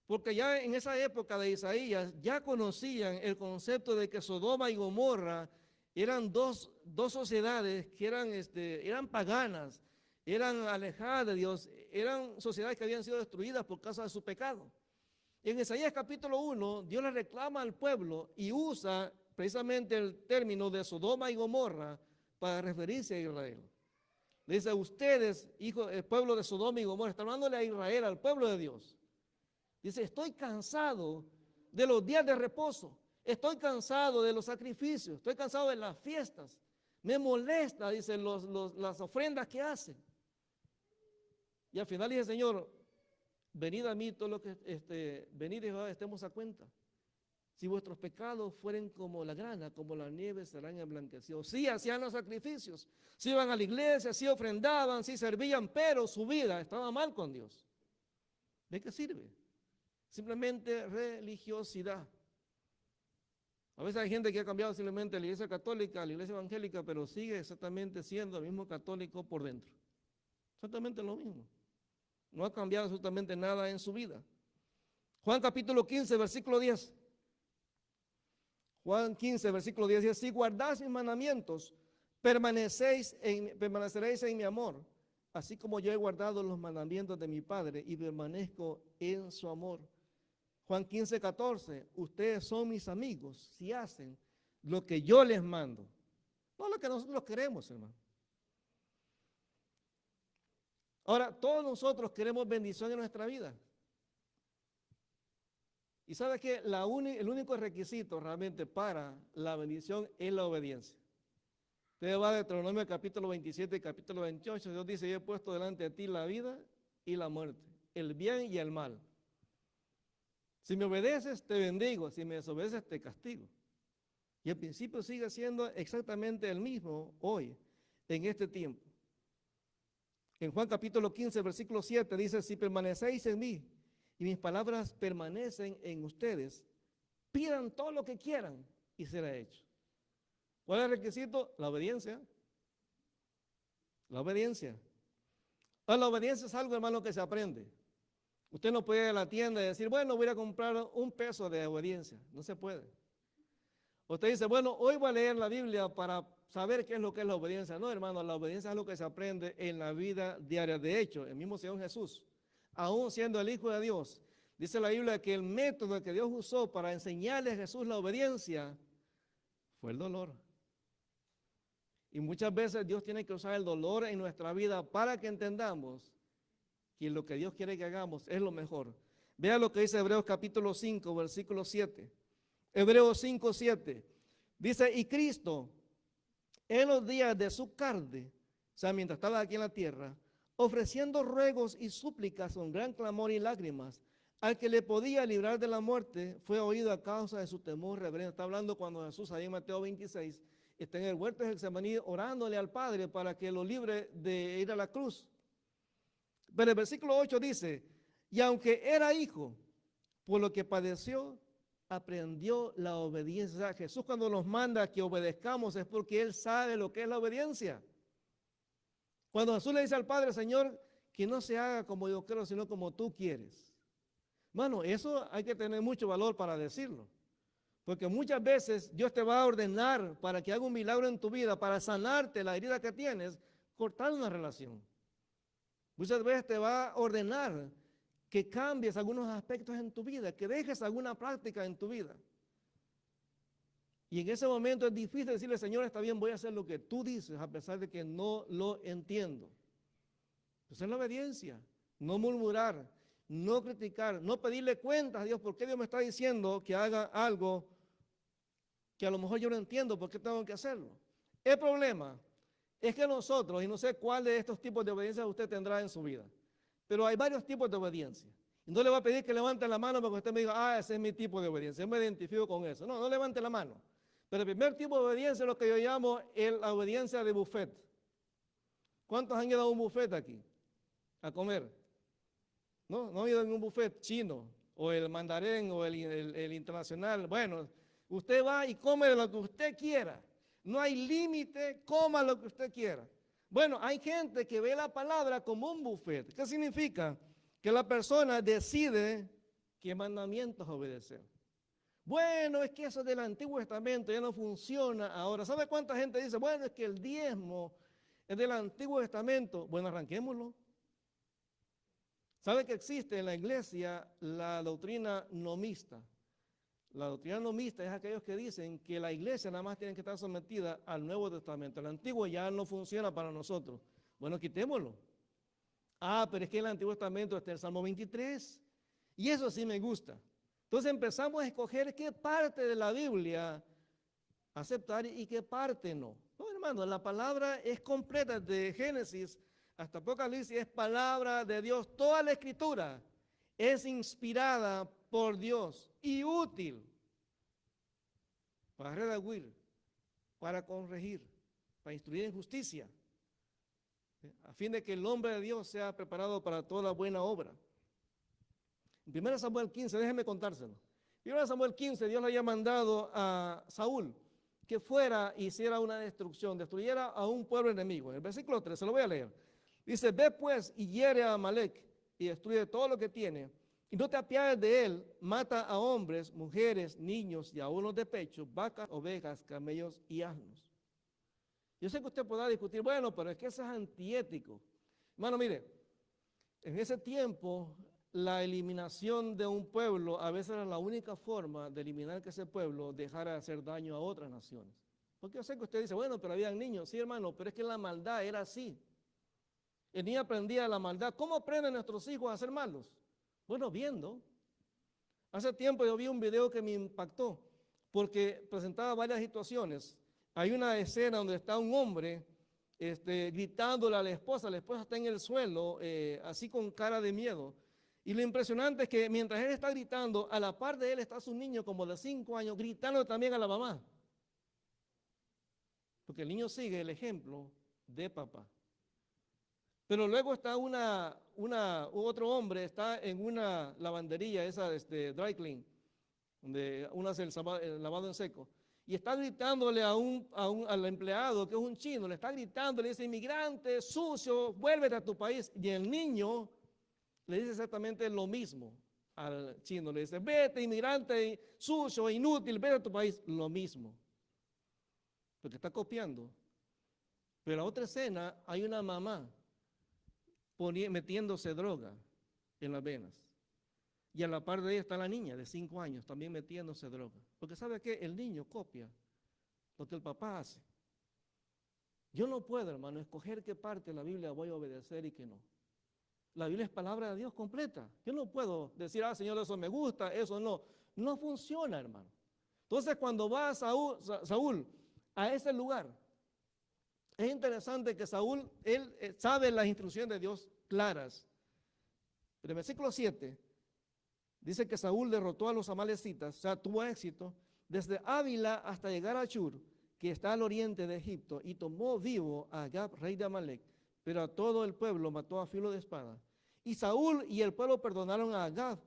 Porque ya en esa época de Isaías ya conocían el concepto de que Sodoma y Gomorra eran dos sociedades que eran paganas, eran alejadas de Dios, eran sociedades que habían sido destruidas por causa de su pecado. En Isaías capítulo 1, Dios le reclama al pueblo y usa precisamente el término de Sodoma y Gomorra para referirse a Israel. Le dice: ustedes, hijos, el pueblo de Sodoma y Gomorra, está hablándole a Israel, al pueblo de Dios. Dice: estoy cansado de los días de reposo, estoy cansado de los sacrificios, estoy cansado de las fiestas. Me molesta, dice, las ofrendas que hacen. Y al final dice: Señor, venid a mí, todo lo que venid y estemos a cuenta. Si vuestros pecados fueren como la grana, como la nieve, serán emblanquecidos. Sí, hacían los sacrificios, sí iban a la iglesia, sí ofrendaban, sí servían, pero su vida estaba mal con Dios. ¿De qué sirve? Simplemente religiosidad. A veces hay gente que ha cambiado simplemente la iglesia católica a la iglesia evangélica, pero sigue exactamente siendo el mismo católico por dentro. Exactamente lo mismo. No ha cambiado absolutamente nada en su vida. Juan capítulo 15, versículo 10. Juan 15, versículo 10 dice: si guardáis mis mandamientos, permaneceréis en mi amor, así como yo he guardado los mandamientos de mi Padre y permanezco en su amor. Juan 15, 14, ustedes son mis amigos si hacen lo que yo les mando, no lo que nosotros queremos, hermano. Ahora, todos nosotros queremos bendición en nuestra vida. Y sabe que el único requisito realmente para la bendición es la obediencia. Usted va a Deuteronomio capítulo 27 y capítulo 28, Dios dice: yo he puesto delante de ti la vida y la muerte, el bien y el mal. Si me obedeces, te bendigo; si me desobedeces, te castigo. Y el principio sigue siendo exactamente el mismo hoy, en este tiempo. En Juan capítulo 15, versículo 7 dice: si permanecéis en mí y mis palabras permanecen en ustedes, pidan todo lo que quieran y será hecho. ¿Cuál es el requisito? La obediencia. La obediencia. La obediencia es algo, hermano, que se aprende. Usted no puede ir a la tienda y decir: bueno, voy a comprar $1 de obediencia. No se puede. Usted dice: bueno, hoy voy a leer la Biblia para saber qué es lo que es la obediencia. No, hermano, la obediencia es algo que se aprende en la vida diaria. De hecho, el mismo Señor Jesús, aún siendo el Hijo de Dios, dice la Biblia que el método que Dios usó para enseñarle a Jesús la obediencia fue el dolor. Y muchas veces Dios tiene que usar el dolor en nuestra vida para que entendamos que lo que Dios quiere que hagamos es lo mejor. Vea lo que dice Hebreos capítulo 5, versículo 7. Hebreos 5, 7. Dice: y Cristo, en los días de su carne, o sea, mientras estaba aquí en la tierra, ofreciendo ruegos y súplicas con gran clamor y lágrimas, al que le podía librar de la muerte, fue oído a causa de su temor reverente. Está hablando cuando Jesús, ahí en Mateo 26, está en el huerto de Getsemaní orándole al Padre para que lo libre de ir a la cruz. Pero el versículo 8 dice: y aunque era hijo, por lo que padeció, aprendió la obediencia. O sea, Jesús, cuando nos manda que obedezcamos, es porque Él sabe lo que es la obediencia. Cuando Jesús le dice al Padre: Señor, que no se haga como yo quiero, sino como tú quieres. Mano, eso hay que tener mucho valor para decirlo. Porque muchas veces Dios te va a ordenar para que haga un milagro en tu vida, para sanarte la herida que tienes, cortar una relación. Muchas veces te va a ordenar que cambies algunos aspectos en tu vida, que dejes alguna práctica en tu vida. Y en ese momento es difícil decirle: Señor, está bien, voy a hacer lo que tú dices, a pesar de que no lo entiendo. Esa es la obediencia. No murmurar, no criticar, no pedirle cuentas a Dios. ¿Por qué Dios me está diciendo que haga algo que a lo mejor yo no entiendo? ¿Por qué tengo que hacerlo? El problema es que nosotros, y no sé cuál de estos tipos de obediencia usted tendrá en su vida, pero hay varios tipos de obediencia. Y no le voy a pedir que levante la mano porque usted me diga: ese es mi tipo de obediencia, yo me identifico con eso. No, no levante la mano. Pero el primer tipo de obediencia es lo que yo llamo la obediencia de buffet. ¿Cuántos han ido a un buffet aquí a comer? No han ido a un buffet chino, o el mandarín, o el internacional. Bueno, usted va y come de lo que usted quiera. No hay límite, coma lo que usted quiera. Bueno, hay gente que ve la palabra como un buffet. ¿Qué significa? Que la persona decide qué mandamientos obedecer. Bueno, es que eso del Antiguo Testamento ya no funciona ahora. ¿Sabe cuánta gente dice, bueno, es que el diezmo es del Antiguo Testamento? Bueno, arranquémoslo. ¿Sabe que existe en la iglesia la doctrina nomista? La doctrina nomista es aquellos que dicen que la iglesia nada más tiene que estar sometida al Nuevo Testamento. El Antiguo ya no funciona para nosotros. Bueno, quitémoslo. Ah, pero es que el Antiguo Testamento está en el Salmo 23. Y eso sí me gusta. Entonces empezamos a escoger qué parte de la Biblia aceptar y qué parte no. No, hermano, la palabra es completa de Génesis hasta Apocalipsis, es palabra de Dios. Toda la escritura es inspirada por Dios y útil para redarguir, para corregir, para instruir en justicia, a fin de que el hombre de Dios sea preparado para toda buena obra. En 1 Samuel 15, déjenme contárselo. En 1 Samuel 15, Dios le había mandado a Saúl que fuera e hiciera una destrucción, destruyera a un pueblo enemigo. En el versículo 3, se lo voy a leer. Dice, ve pues y hiere a Amalek y destruye todo lo que tiene, y no te apiades de él, mata a hombres, mujeres, niños y aún los de pecho, vacas, ovejas, camellos y asnos. Yo sé que usted podrá discutir, bueno, pero es que eso es antiético. Hermano, mire, en ese tiempo la eliminación de un pueblo a veces era la única forma de eliminar que ese pueblo dejara de hacer daño a otras naciones. Porque yo sé que usted dice, bueno, pero habían niños. Sí, hermano, pero es que la maldad era así. El niño aprendía la maldad. ¿Cómo aprenden nuestros hijos a ser malos? Bueno, viendo. Hace tiempo yo vi un video que me impactó porque presentaba varias situaciones. Hay una escena donde está un hombre gritándole a la esposa está en el suelo, así con cara de miedo. Y lo impresionante es que mientras él está gritando, a la par de él está su niño como de 5 años, gritando también a la mamá. Porque el niño sigue el ejemplo de papá. Pero luego está otro hombre, está en una lavandería, esa dry clean, donde uno hace el lavado en seco, y está gritándole al empleado, que es un chino, le está gritando, le dice, inmigrante, sucio, vuélvete a tu país. Y el niño le dice exactamente lo mismo al chino, le dice, vete, inmigrante, sucio, inútil, vete a tu país, lo mismo. Porque está copiando. Pero en la otra escena hay una mamá metiéndose droga en las venas. Y a la par de ella está la niña de 5 años también metiéndose droga. Porque ¿sabe qué? El niño copia lo que el papá hace. Yo no puedo, hermano, escoger qué parte de la Biblia voy a obedecer y qué no. La Biblia es palabra de Dios completa. Yo no puedo decir, Señor, eso me gusta, eso no. No funciona, hermano. Entonces, cuando va Saúl a ese lugar, es interesante que Saúl, él sabe las instrucciones de Dios claras. Pero en el versículo 7, dice que Saúl derrotó a los amalecitas, o sea, tuvo éxito, desde Ávila hasta llegar a Shur, que está al oriente de Egipto, y tomó vivo a Agab, rey de Amalek, pero a todo el pueblo mató a filo de espada. Y Saúl y el pueblo perdonaron a Agab,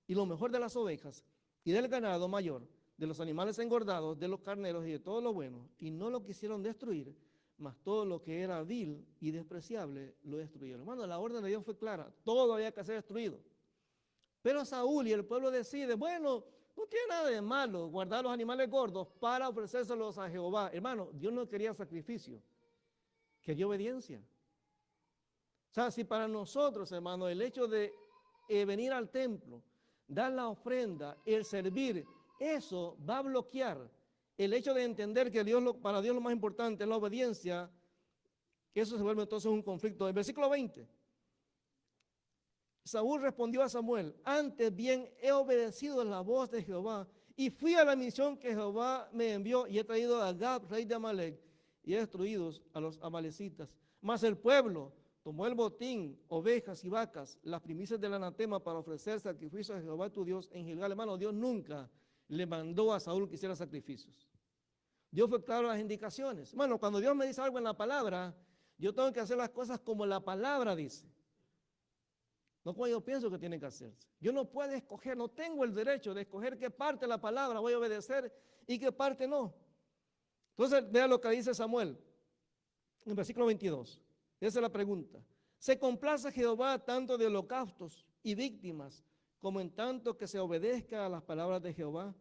y lo mejor de las ovejas, y del ganado mayor, de los animales engordados, de los carneros y de todo lo bueno, y no lo quisieron destruir, mas todo lo que era vil y despreciable lo destruyeron. Hermano, la orden de Dios fue clara, todo había que ser destruido. Pero Saúl y el pueblo deciden, bueno, no tiene nada de malo guardar los animales gordos para ofrecérselos a Jehová. Hermano, Dios no quería sacrificio, quería obediencia. O sea, si para nosotros, hermano, el hecho de venir al templo, dar la ofrenda, el servir, eso va a bloquear el hecho de entender que para Dios lo más importante es la obediencia, que eso se vuelve entonces un conflicto. En el versículo 20, Saúl respondió a Samuel, antes bien he obedecido la voz de Jehová y fui a la misión que Jehová me envió y he traído a Agab, rey de Amalek, y he destruido a los amalecitas. Mas el pueblo tomó el botín, ovejas y vacas, las primicias del anatema para ofrecer sacrificios a Jehová tu Dios en Gilgal. Hermano, Dios nunca le mandó a Saúl que hiciera sacrificios. Dios fue claro en las indicaciones. Bueno, cuando Dios me dice algo en la palabra, Yo tengo que hacer las cosas como la palabra dice. No como yo pienso que tienen que hacerse. Yo no puedo escoger, no tengo el derecho de escoger qué parte de la palabra voy a obedecer y qué parte no. Entonces, vea lo que dice Samuel en el versículo 22. Esa es la pregunta. ¿Se complace Jehová tanto de holocaustos y víctimas como en tanto que se obedezca a las palabras de Jehová?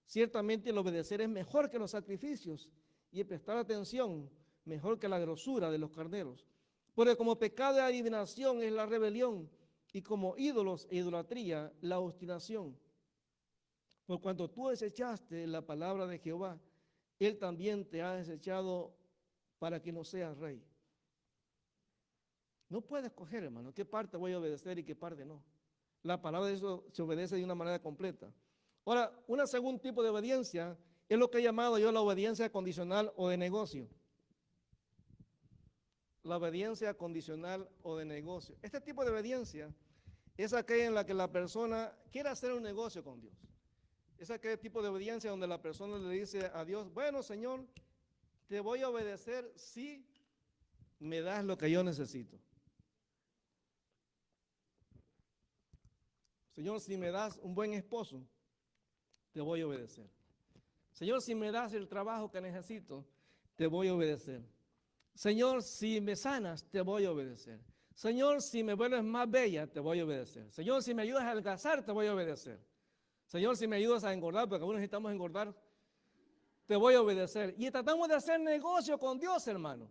Ciertamente el obedecer es mejor que los sacrificios y el prestar atención mejor que la grosura de los carneros. Porque como pecado de adivinación es la rebelión y como ídolos e idolatría la obstinación. Por cuanto tú desechaste la palabra de Jehová, Él también te ha desechado para que no seas rey. No puedes escoger, hermano, qué parte voy a obedecer y qué parte no. La palabra de Dios se obedece de una manera completa. Ahora, un segundo tipo de obediencia es lo que he llamado yo la obediencia condicional o de negocio. La obediencia condicional o de negocio. Este tipo de obediencia es aquella en la que la persona quiere hacer un negocio con Dios. Es aquel tipo de obediencia donde la persona le dice a Dios, bueno, Señor, te voy a obedecer si me das lo que yo necesito. Señor, si me das un buen esposo, te voy a obedecer. Señor, si me das el trabajo que necesito, te voy a obedecer. Señor, si me sanas, te voy a obedecer. Señor, si me vuelves más bella, te voy a obedecer. Señor, si me ayudas a adelgazar, te voy a obedecer. Señor, si me ayudas a engordar, porque algunos necesitamos engordar, te voy a obedecer. Y tratamos de hacer negocio con Dios, hermano.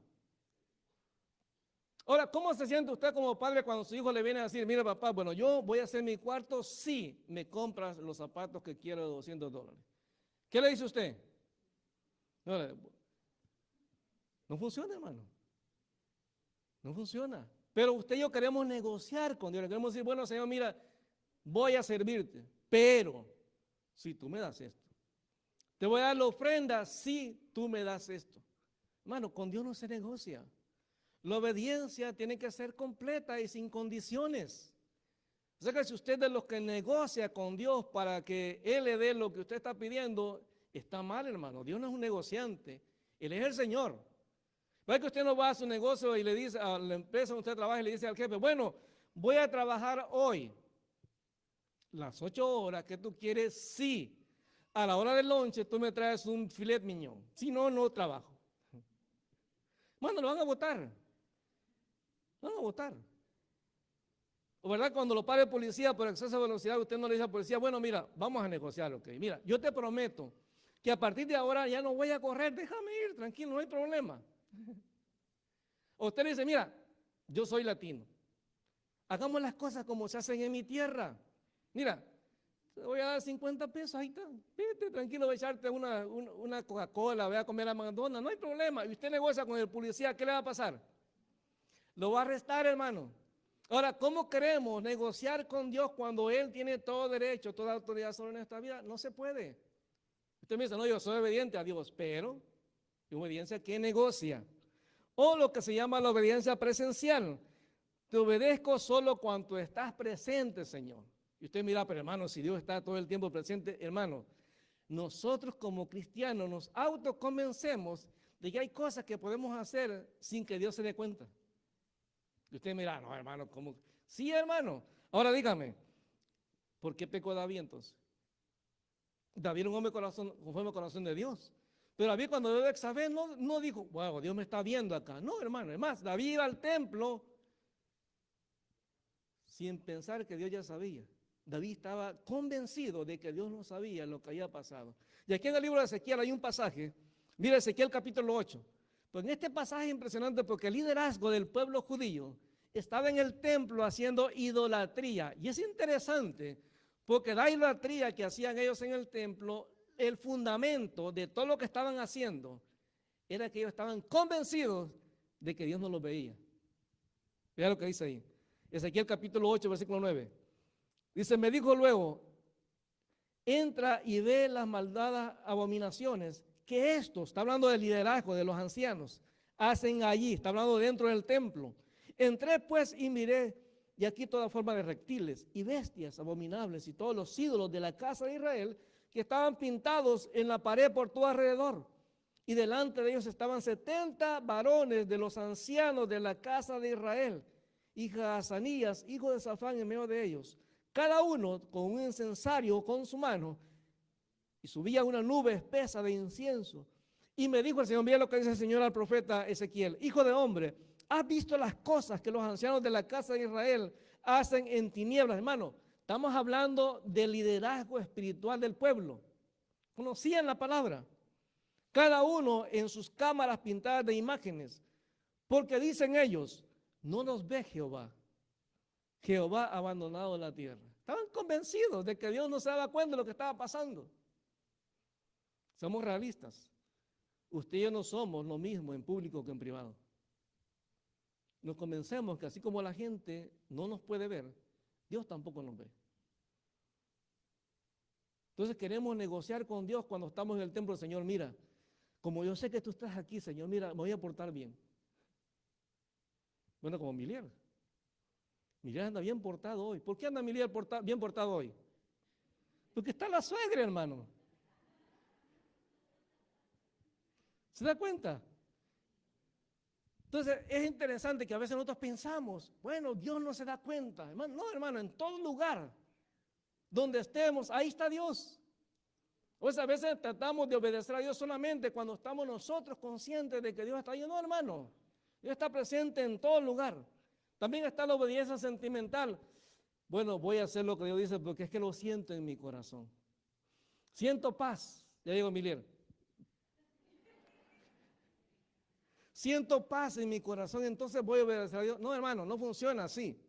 Ahora, ¿cómo se siente usted como padre cuando su hijo le viene a decir, mira papá, bueno, yo voy a hacer mi cuarto si me compras los zapatos que quiero de $200? ¿Qué le dice usted? No funciona, hermano. No funciona. Pero usted y yo queremos negociar con Dios. Le queremos decir, bueno, Señor, mira, voy a servirte, pero si tú me das esto. Te voy a dar la ofrenda si tú me das esto. Hermano, con Dios no se negocia. La obediencia tiene que ser completa y sin condiciones. O sea que si usted es de los que negocia con Dios para que Él le dé lo que usted está pidiendo, está mal, hermano. Dios no es un negociante. Él es el Señor. ¿Ve que usted no va a su negocio y le dice a la empresa donde usted trabaja y le dice al jefe, bueno, voy a trabajar hoy las 8 horas que tú quieres, sí. A la hora del lonche tú me traes un filet mignon. Si no, no trabajo. Bueno, lo van a votar. Lo van a votar. O verdad, cuando lo pare el policía por exceso de velocidad, usted no le dice al policía, bueno, mira, vamos a negociar, ok. Mira, yo te prometo que a partir de ahora ya no voy a correr, déjame ir, tranquilo, no hay problema. O usted le dice, mira, yo soy latino. Hagamos las cosas como se hacen en mi tierra. Mira, te voy a dar 50 pesos, ahí está. Vete, tranquilo, voy a echarte una Coca-Cola, voy a comer a McDonald's, no hay problema. Y usted negocia con el policía, ¿qué le va a pasar? Lo va a arrestar, hermano. Ahora, ¿cómo queremos negociar con Dios cuando Él tiene todo derecho, toda autoridad sobre nuestra vida? No se puede. Usted me dice, no, yo soy obediente a Dios, pero obediencia que negocia. O lo que se llama la obediencia presencial. Te obedezco solo cuando estás presente, Señor. Y usted mira, pero hermano, si Dios está todo el tiempo presente, hermano, nosotros como cristianos nos autoconvencemos de que hay cosas que podemos hacer sin que Dios se dé cuenta. Y usted mira, no, hermano, ¿cómo? Sí, hermano. Ahora dígame, ¿por qué pecó David entonces? David era un hombre conforme al corazón de Dios. Pero David cuando vio a Betsabé no dijo, wow, Dios me está viendo acá. No, hermano, es más, David iba al templo sin pensar que Dios ya sabía. David estaba convencido de que Dios no sabía lo que había pasado. Y aquí en el libro de Ezequiel hay un pasaje, mira Ezequiel capítulo 8. Pues en este pasaje es impresionante porque el liderazgo del pueblo judío estaba en el templo haciendo idolatría. Y es interesante porque la idolatría que hacían ellos en el templo, el fundamento de todo lo que estaban haciendo era que ellos estaban convencidos de que Dios no los veía. Vea lo que dice ahí. Ezequiel capítulo 8, versículo 9. Dice, me dijo luego, entra y ve las maldadas abominaciones que estos, está hablando del liderazgo de los ancianos, hacen allí, está hablando dentro del templo. Entré pues y miré, y aquí toda forma de reptiles y bestias abominables y todos los ídolos de la casa de Israel que estaban pintados en la pared por todo alrededor. Y delante de ellos estaban 70 varones de los ancianos de la casa de Israel, y Jaazanías, hijo de Safán, en medio de ellos, cada uno con un incensario con su mano, y subía una nube espesa de incienso. Y me dijo el Señor, mira lo que dice el Señor al profeta Ezequiel: hijo de hombre, ¿has visto las cosas que los ancianos de la casa de Israel hacen en tinieblas? Hermano, estamos hablando del liderazgo espiritual del pueblo. Conocían la palabra. Cada uno en sus cámaras pintadas de imágenes, porque dicen ellos: no nos ve Jehová. Jehová ha abandonado la tierra. Estaban convencidos de que Dios no se daba cuenta de lo que estaba pasando. Somos realistas. Usted y yo no somos lo mismo en público que en privado. Nos convencemos que así como la gente no nos puede ver, Dios tampoco nos ve. Entonces queremos negociar con Dios cuando estamos en el templo. Señor, mira, como yo sé que tú estás aquí, Señor, mira, me voy a portar bien. Bueno, como Milier. Milier anda bien portado hoy. ¿Por qué anda Milier bien portado hoy? Porque está la suegra, hermano. ¿Se da cuenta? Entonces es interesante que a veces nosotros pensamos, bueno, Dios no se da cuenta. Hermano, no, hermano, en todo lugar donde estemos, ahí está Dios. Pues a veces tratamos de obedecer a Dios solamente cuando estamos nosotros conscientes de que Dios está ahí. No, hermano, Dios está presente en todo lugar. También está la obediencia sentimental. Bueno, voy a hacer lo que Dios dice porque es que lo siento en mi corazón. Siento paz, ya digo, Milier. Siento paz en mi corazón, entonces voy a obedecer a Dios. No, hermano, no funciona así.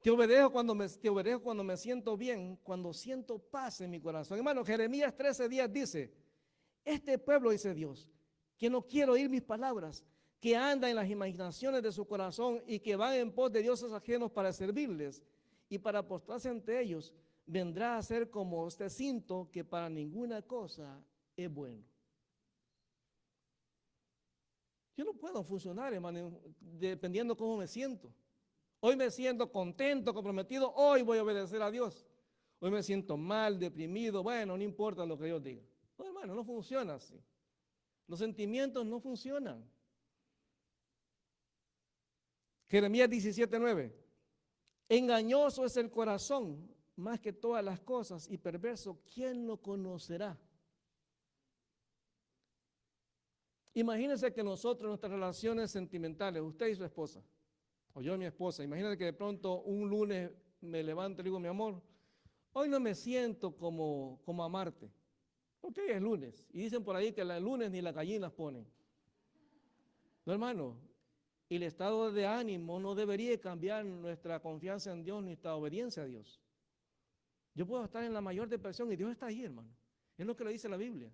Te obedezco cuando me siento bien, cuando siento paz en mi corazón. Hermano, Jeremías 13:10 dice: este pueblo, dice Dios, que no quiere oír mis palabras, que anda en las imaginaciones de su corazón y que van en pos de dioses ajenos para servirles y para postrarse ante ellos, vendrá a ser como este cinto que para ninguna cosa es bueno. Yo no puedo funcionar, hermano, dependiendo cómo me siento. Hoy me siento contento, comprometido, hoy voy a obedecer a Dios. Hoy me siento mal, deprimido, bueno, no importa lo que Dios diga. No, hermano, no funciona así. Los sentimientos no funcionan. Jeremías 17:9. Engañoso es el corazón más que todas las cosas y perverso, ¿quién lo conocerá? Imagínense que nosotros, nuestras relaciones sentimentales, usted y su esposa, o yo y mi esposa, imagínate que de pronto un lunes me levanto y le digo: mi amor, hoy no me siento como amarte, porque hoy es lunes. Y dicen por ahí que el lunes ni las gallinas ponen. No, hermano, el estado de ánimo no debería cambiar nuestra confianza en Dios, nuestra obediencia a Dios. Yo puedo estar en la mayor depresión y Dios está ahí, hermano. Es lo que le dice la Biblia,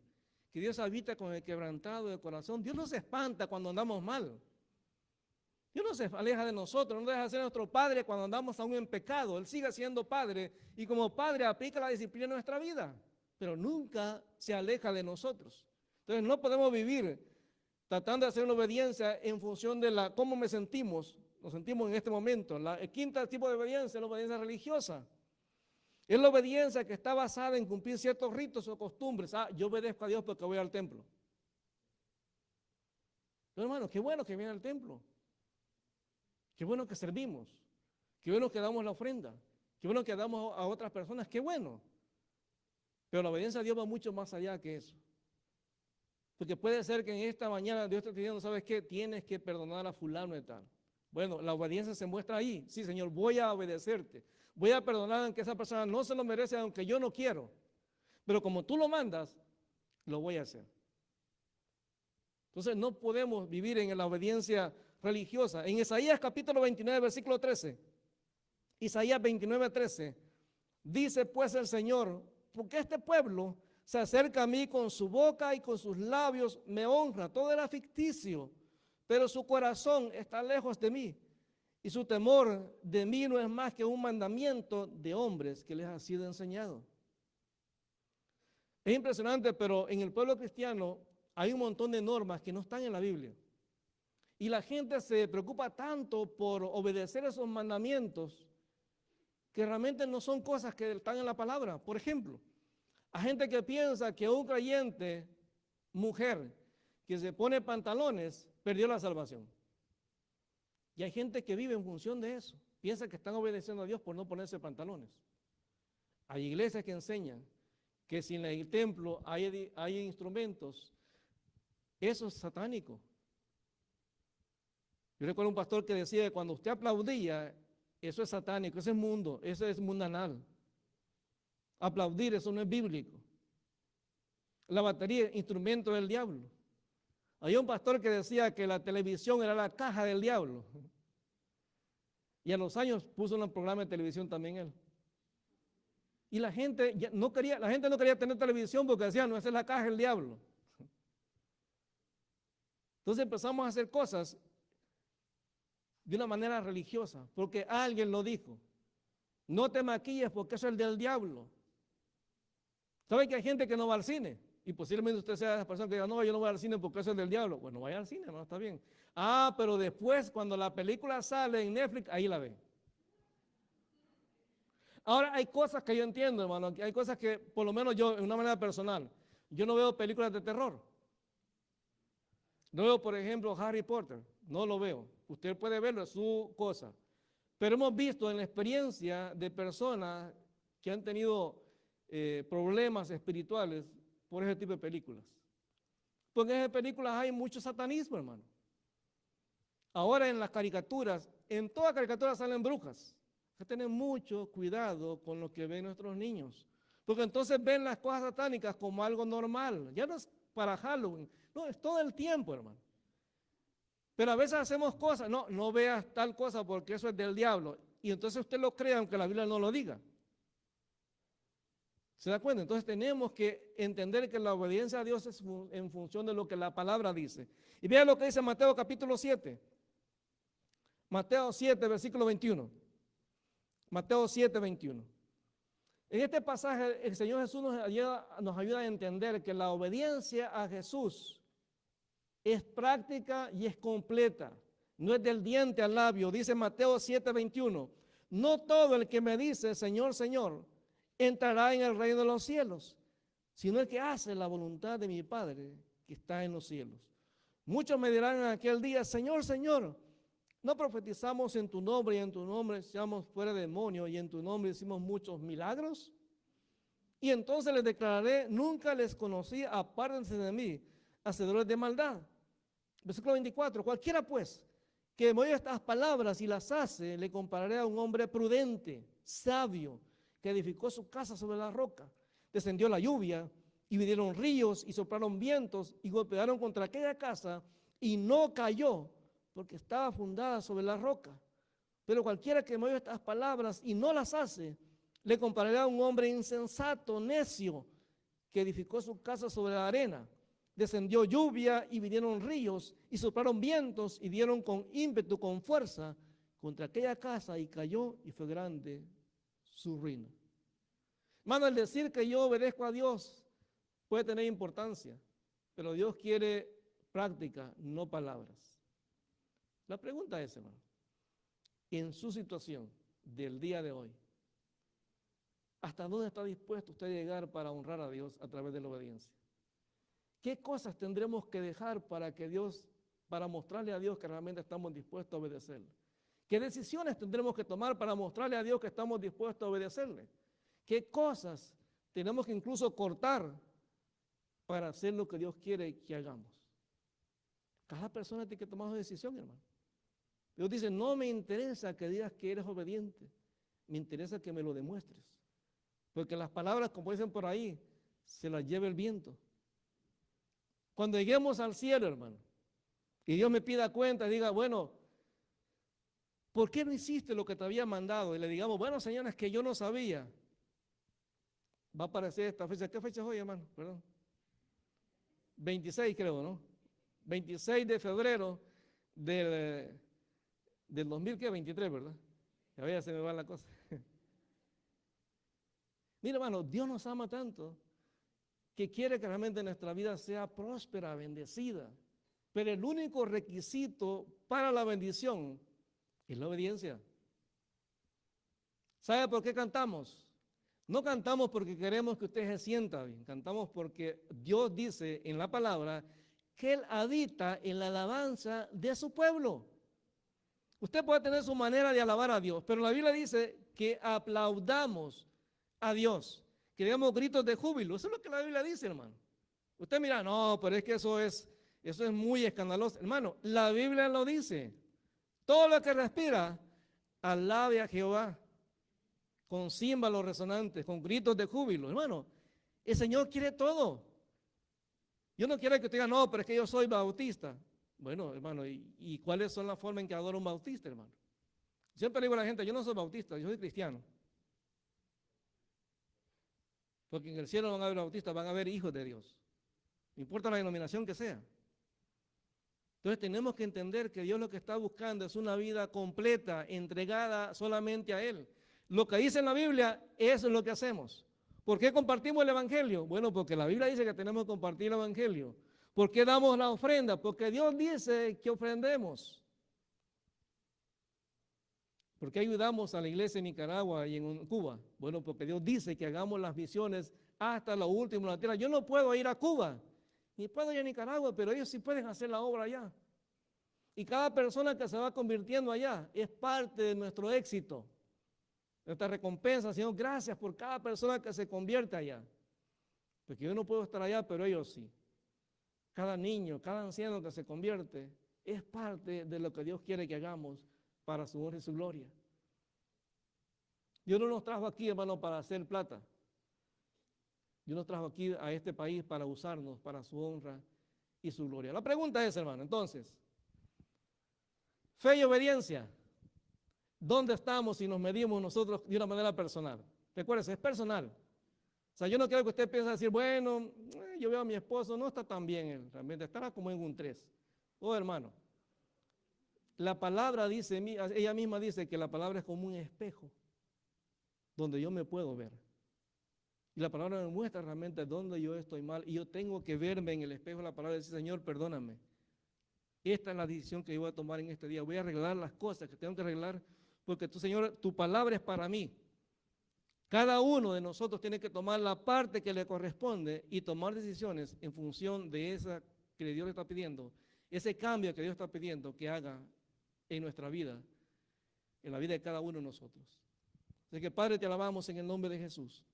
que Dios habita con el quebrantado de corazón. Dios no se espanta cuando andamos mal. Dios no se aleja de nosotros, no deja de ser nuestro Padre cuando andamos aún en pecado. Él sigue siendo Padre y como Padre aplica la disciplina en nuestra vida, pero nunca se aleja de nosotros. Entonces no podemos vivir tratando de hacer una obediencia en función de cómo nos sentimos en este momento. El quinto tipo de obediencia es la obediencia religiosa. Es la obediencia que está basada en cumplir ciertos ritos o costumbres. Yo obedezco a Dios porque voy al templo. Pero, hermano, qué bueno que viene al templo. Qué bueno que servimos. Qué bueno que damos la ofrenda. Qué bueno que damos a otras personas. Qué bueno. Pero la obediencia a Dios va mucho más allá que eso. Porque puede ser que en esta mañana Dios te esté diciendo: ¿sabes qué? Tienes que perdonar a fulano de tal. Bueno, la obediencia se muestra ahí. Sí, Señor, voy a obedecerte. Voy a perdonar aunque esa persona no se lo merece, aunque yo no quiero. Pero como tú lo mandas, lo voy a hacer. Entonces no podemos vivir en la obediencia religiosa. En Isaías capítulo 29, versículo 13. Isaías 29:13. Dice pues el Señor: porque este pueblo se acerca a mí con su boca y con sus labios me honra. Todo era ficticio, pero su corazón está lejos de mí. Y su temor de mí no es más que un mandamiento de hombres que les ha sido enseñado. Es impresionante, pero en el pueblo cristiano hay un montón de normas que no están en la Biblia. Y la gente se preocupa tanto por obedecer esos mandamientos que realmente no son cosas que están en la palabra. Por ejemplo, hay gente que piensa que un creyente mujer que se pone pantalones perdió la salvación. Y hay gente que vive en función de eso. Piensa que están obedeciendo a Dios por no ponerse pantalones. Hay iglesias que enseñan que si en el templo hay instrumentos, eso es satánico. Yo recuerdo un pastor que decía que cuando usted aplaudía, eso es satánico, eso es mundo, eso es mundanal. Aplaudir, eso no es bíblico. La batería, instrumento del diablo. Había un pastor que decía que la televisión era la caja del diablo. Y a los años puso un programa de televisión también él. Y la gente no quería tener televisión porque decían, no, esa es la caja del diablo. Entonces empezamos a hacer cosas de una manera religiosa, porque alguien lo dijo. No te maquilles porque eso es del diablo. ¿Sabe que hay gente que no va al cine? Y posiblemente usted sea esa persona que diga, no, yo no voy al cine porque eso es del diablo. Bueno, vaya al cine, no, está bien. Ah, pero después cuando la película sale en Netflix, ahí la ve. Ahora hay cosas que yo entiendo, hermano, hay cosas que por lo menos yo, de una manera personal, yo no veo películas de terror. No veo, por ejemplo, Harry Potter, no lo veo. Usted puede verlo, es su cosa. Pero hemos visto en la experiencia de personas que han tenido problemas espirituales por ese tipo de películas. Porque en esas películas hay mucho satanismo, hermano. Ahora en las caricaturas, en todas caricaturas salen brujas. Hay que tener mucho cuidado con lo que ven nuestros niños. Porque entonces ven las cosas satánicas como algo normal. Ya no es para Halloween, no, es todo el tiempo, hermano. Pero a veces hacemos cosas, no veas tal cosa porque eso es del diablo. Y entonces usted lo cree aunque la Biblia no lo diga. ¿Se da cuenta? Entonces tenemos que entender que la obediencia a Dios es en función de lo que la palabra dice. Y vean lo que dice Mateo capítulo 7. Mateo 7, versículo 21. Mateo 7, 21. En este pasaje el Señor Jesús nos ayuda a entender que la obediencia a Jesús es práctica y es completa. No es del diente al labio. Dice Mateo 7, 21. No todo el que me dice, Señor, Señor, entrará en el reino de los cielos, sino el que hace la voluntad de mi Padre que está en los cielos. Muchos me dirán en aquel día, Señor, Señor, ¿no profetizamos en tu nombre y en tu nombre echamos fuera demonios y en tu nombre hicimos muchos milagros? Y entonces les declararé, nunca les conocí, apártense de mí, hacedores de maldad. Versículo 24, cualquiera pues que me oye estas palabras y las hace, le compararé a un hombre prudente, sabio, que edificó su casa sobre la roca. Descendió la lluvia y vinieron ríos y soplaron vientos y golpearon contra aquella casa y no cayó porque estaba fundada sobre la roca. Pero cualquiera que me oye estas palabras y no las hace, le compararé a un hombre insensato, necio, que edificó su casa sobre la arena. Descendió lluvia y vinieron ríos y soplaron vientos y dieron con ímpetu, con fuerza, contra aquella casa y cayó y fue grande su ruina. Hermano, el decir que yo obedezco a Dios puede tener importancia, pero Dios quiere práctica, no palabras. La pregunta es, hermano, en su situación del día de hoy, ¿hasta dónde está dispuesto usted a llegar para honrar a Dios a través de la obediencia? ¿Qué cosas tendremos que dejar para mostrarle a Dios que realmente estamos dispuestos a obedecerle? ¿Qué decisiones tendremos que tomar para mostrarle a Dios que estamos dispuestos a obedecerle? ¿Qué cosas tenemos que incluso cortar para hacer lo que Dios quiere que hagamos? Cada persona tiene que tomar una decisión, hermano. Dios dice, no me interesa que digas que eres obediente, me interesa que me lo demuestres. Porque las palabras, como dicen por ahí, se las lleva el viento. Cuando lleguemos al cielo, hermano, y Dios me pida cuenta, diga, bueno, ¿por qué no hiciste lo que te había mandado? Y le digamos, bueno, Señor, es que yo no sabía. Va a aparecer esta fecha. ¿Qué fecha es hoy, hermano? Perdón. 26, creo, ¿no? 26 de febrero del 2023, ¿verdad? Ya se me va la cosa. Mira, hermano, Dios nos ama tanto que quiere que realmente nuestra vida sea próspera, bendecida. Pero el único requisito para la bendición es la obediencia. ¿Sabe por qué cantamos? No cantamos porque queremos que usted se sienta bien, cantamos porque Dios dice en la palabra que Él habita en la alabanza de su pueblo. Usted puede tener su manera de alabar a Dios, pero la Biblia dice que aplaudamos a Dios, que demos gritos de júbilo. Eso es lo que la Biblia dice, hermano. Usted mira, no, pero es que eso es muy escandaloso. Hermano, la Biblia lo dice. Todo lo que respira, alabe a Jehová con címbalos resonantes, con gritos de júbilo. Hermano, el Señor quiere todo. Yo no quiero que usted diga, no, pero es que yo soy bautista. Bueno, hermano, ¿y cuáles son las formas en que adora un bautista, hermano? Siempre le digo a la gente, yo no soy bautista, yo soy cristiano. Porque en el cielo no van a haber bautistas, van a haber hijos de Dios. No importa la denominación que sea. Entonces tenemos que entender que Dios lo que está buscando es una vida completa, entregada solamente a Él. Lo que dice en la Biblia, eso es lo que hacemos. ¿Por qué compartimos el Evangelio? Bueno, porque la Biblia dice que tenemos que compartir el Evangelio. ¿Por qué damos la ofrenda? Porque Dios dice que ofrendemos. ¿Por qué ayudamos a la iglesia en Nicaragua y en Cuba? Bueno, porque Dios dice que hagamos las misiones hasta lo último de la tierra. Yo no puedo ir a Cuba, ni puedo ir a Nicaragua, pero ellos sí pueden hacer la obra allá. Y cada persona que se va convirtiendo allá es parte de nuestro éxito. Nuestra recompensa, Señor, gracias por cada persona que se convierte allá. Porque yo no puedo estar allá, pero ellos sí. Cada niño, cada anciano que se convierte es parte de lo que Dios quiere que hagamos para su honra y su gloria. Dios no nos trajo aquí, hermano, para hacer plata. Dios nos trajo aquí a este país para usarnos para su honra y su gloria. La pregunta es, hermano, entonces, fe y obediencia. ¿Dónde estamos si nos medimos nosotros de una manera personal? Recuérdese, es personal. O sea, yo no quiero que usted piense decir, bueno, yo veo a mi esposo, no está tan bien él, realmente estará como en un 3. Oh, hermano, la palabra dice, ella misma dice que la palabra es como un espejo donde yo me puedo ver. Y la palabra me muestra realmente dónde yo estoy mal y yo tengo que verme en el espejo de la palabra y decir, Señor, perdóname. Esta es la decisión que yo voy a tomar en este día. Voy a arreglar las cosas que tengo que arreglar porque tú, Señor, tu palabra es para mí. Cada uno de nosotros tiene que tomar la parte que le corresponde y tomar decisiones en función de esa que Dios le está pidiendo, ese cambio que Dios está pidiendo que haga en nuestra vida, en la vida de cada uno de nosotros. Así que, Padre, te alabamos en el nombre de Jesús.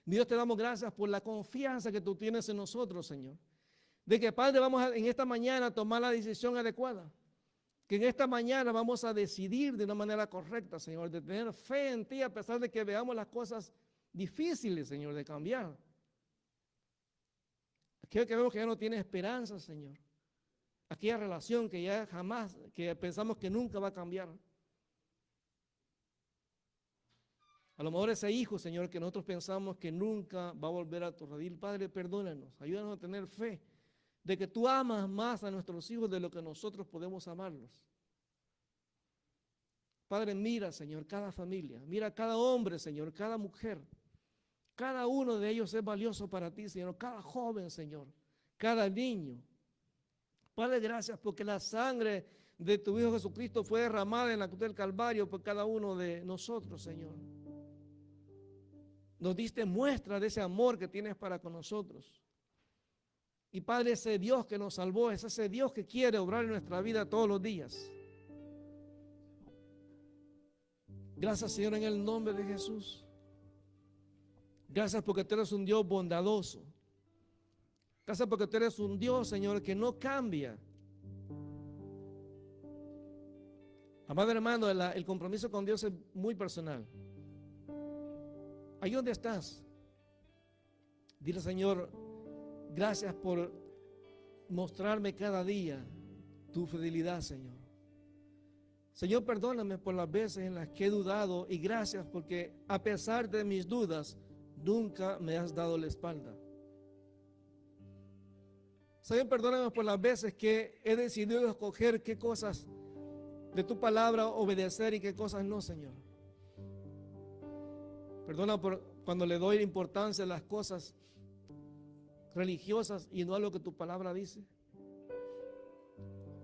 Dios, te damos gracias por la confianza que tú tienes en nosotros, Señor. De que, Padre, vamos en esta mañana a tomar la decisión adecuada. Que en esta mañana vamos a decidir de una manera correcta, Señor, de tener fe en ti a pesar de que veamos las cosas difíciles, Señor, de cambiar. Aquello que vemos que ya no tiene esperanza, Señor. Aquella relación que ya jamás, que pensamos que nunca va a cambiar. A lo mejor ese hijo, Señor, que nosotros pensamos que nunca va a volver a tu redil. Padre, perdónanos, ayúdanos a tener fe de que tú amas más a nuestros hijos de lo que nosotros podemos amarlos. Padre, mira, Señor, cada familia, mira cada hombre, Señor, cada mujer. Cada uno de ellos es valioso para ti, Señor, cada joven, Señor, cada niño. Padre, gracias porque la sangre de tu Hijo Jesucristo fue derramada en la cruz del Calvario por cada uno de nosotros, Señor. Nos diste muestra de ese amor que tienes para con nosotros. Y Padre, ese Dios que nos salvó, es ese Dios que quiere obrar en nuestra vida todos los días. Gracias, Señor, en el nombre de Jesús. Gracias porque tú eres un Dios bondadoso. Gracias porque tú eres un Dios, Señor, que no cambia. Amado hermano, el compromiso con Dios es muy personal. Ahí donde estás, dile, Señor, gracias por mostrarme cada día tu fidelidad, Señor. Señor, perdóname por las veces en las que he dudado y gracias porque a pesar de mis dudas, nunca me has dado la espalda. Señor, perdóname por las veces que he decidido escoger qué cosas de tu palabra obedecer y qué cosas no, Señor. Perdona por cuando le doy importancia a las cosas religiosas y no a lo que tu palabra dice.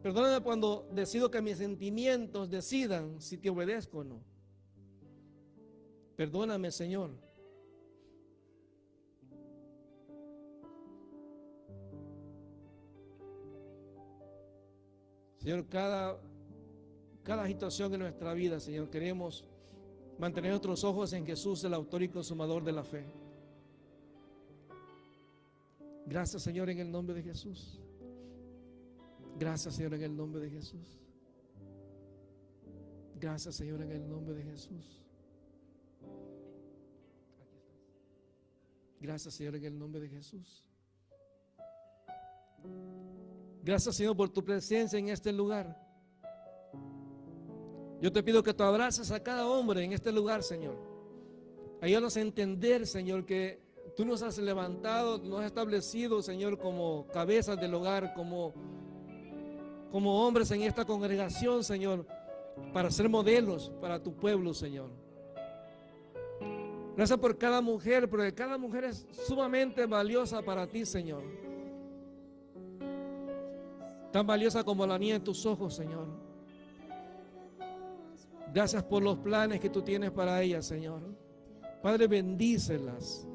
Perdóname cuando decido que mis sentimientos decidan si te obedezco o no. Perdóname, Señor, Señor, cada situación en nuestra vida, Señor, queremos mantener nuestros ojos en Jesús, el autor y consumador de la fe. Gracias, Señor, en el nombre de Jesús. Gracias, Señor, en el nombre de Jesús. Gracias, Señor, en el nombre de Jesús. Gracias, Señor, en el nombre de Jesús. Gracias, Señor, por tu presencia en este lugar. Yo te pido que tú abraces a cada hombre en este lugar, Señor. Ayúdanos a entender, Señor, que tú nos has levantado, nos has establecido, Señor, como cabezas del hogar, como hombres en esta congregación, Señor, para ser modelos para tu pueblo, Señor. Gracias por cada mujer, porque cada mujer es sumamente valiosa para ti, Señor. Tan valiosa como la niña en tus ojos, Señor. Gracias por los planes que tú tienes para ellas, Señor. Padre, bendícelas.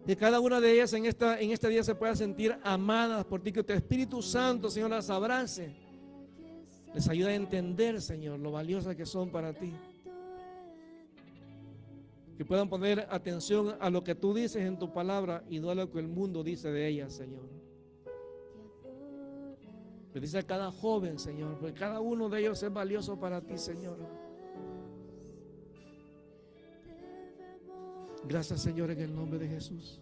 Que cada una de ellas en este día se pueda sentir amadas por ti. Que tu Espíritu Santo, Señor, las abrace. Les ayuda a entender, Señor, lo valiosas que son para ti. Que puedan poner atención a lo que tú dices en tu palabra y no a lo que el mundo dice de ellas, Señor. Bendice a cada joven, Señor, porque cada uno de ellos es valioso para ti, Señor. Gracias, Señor, en el nombre de Jesús.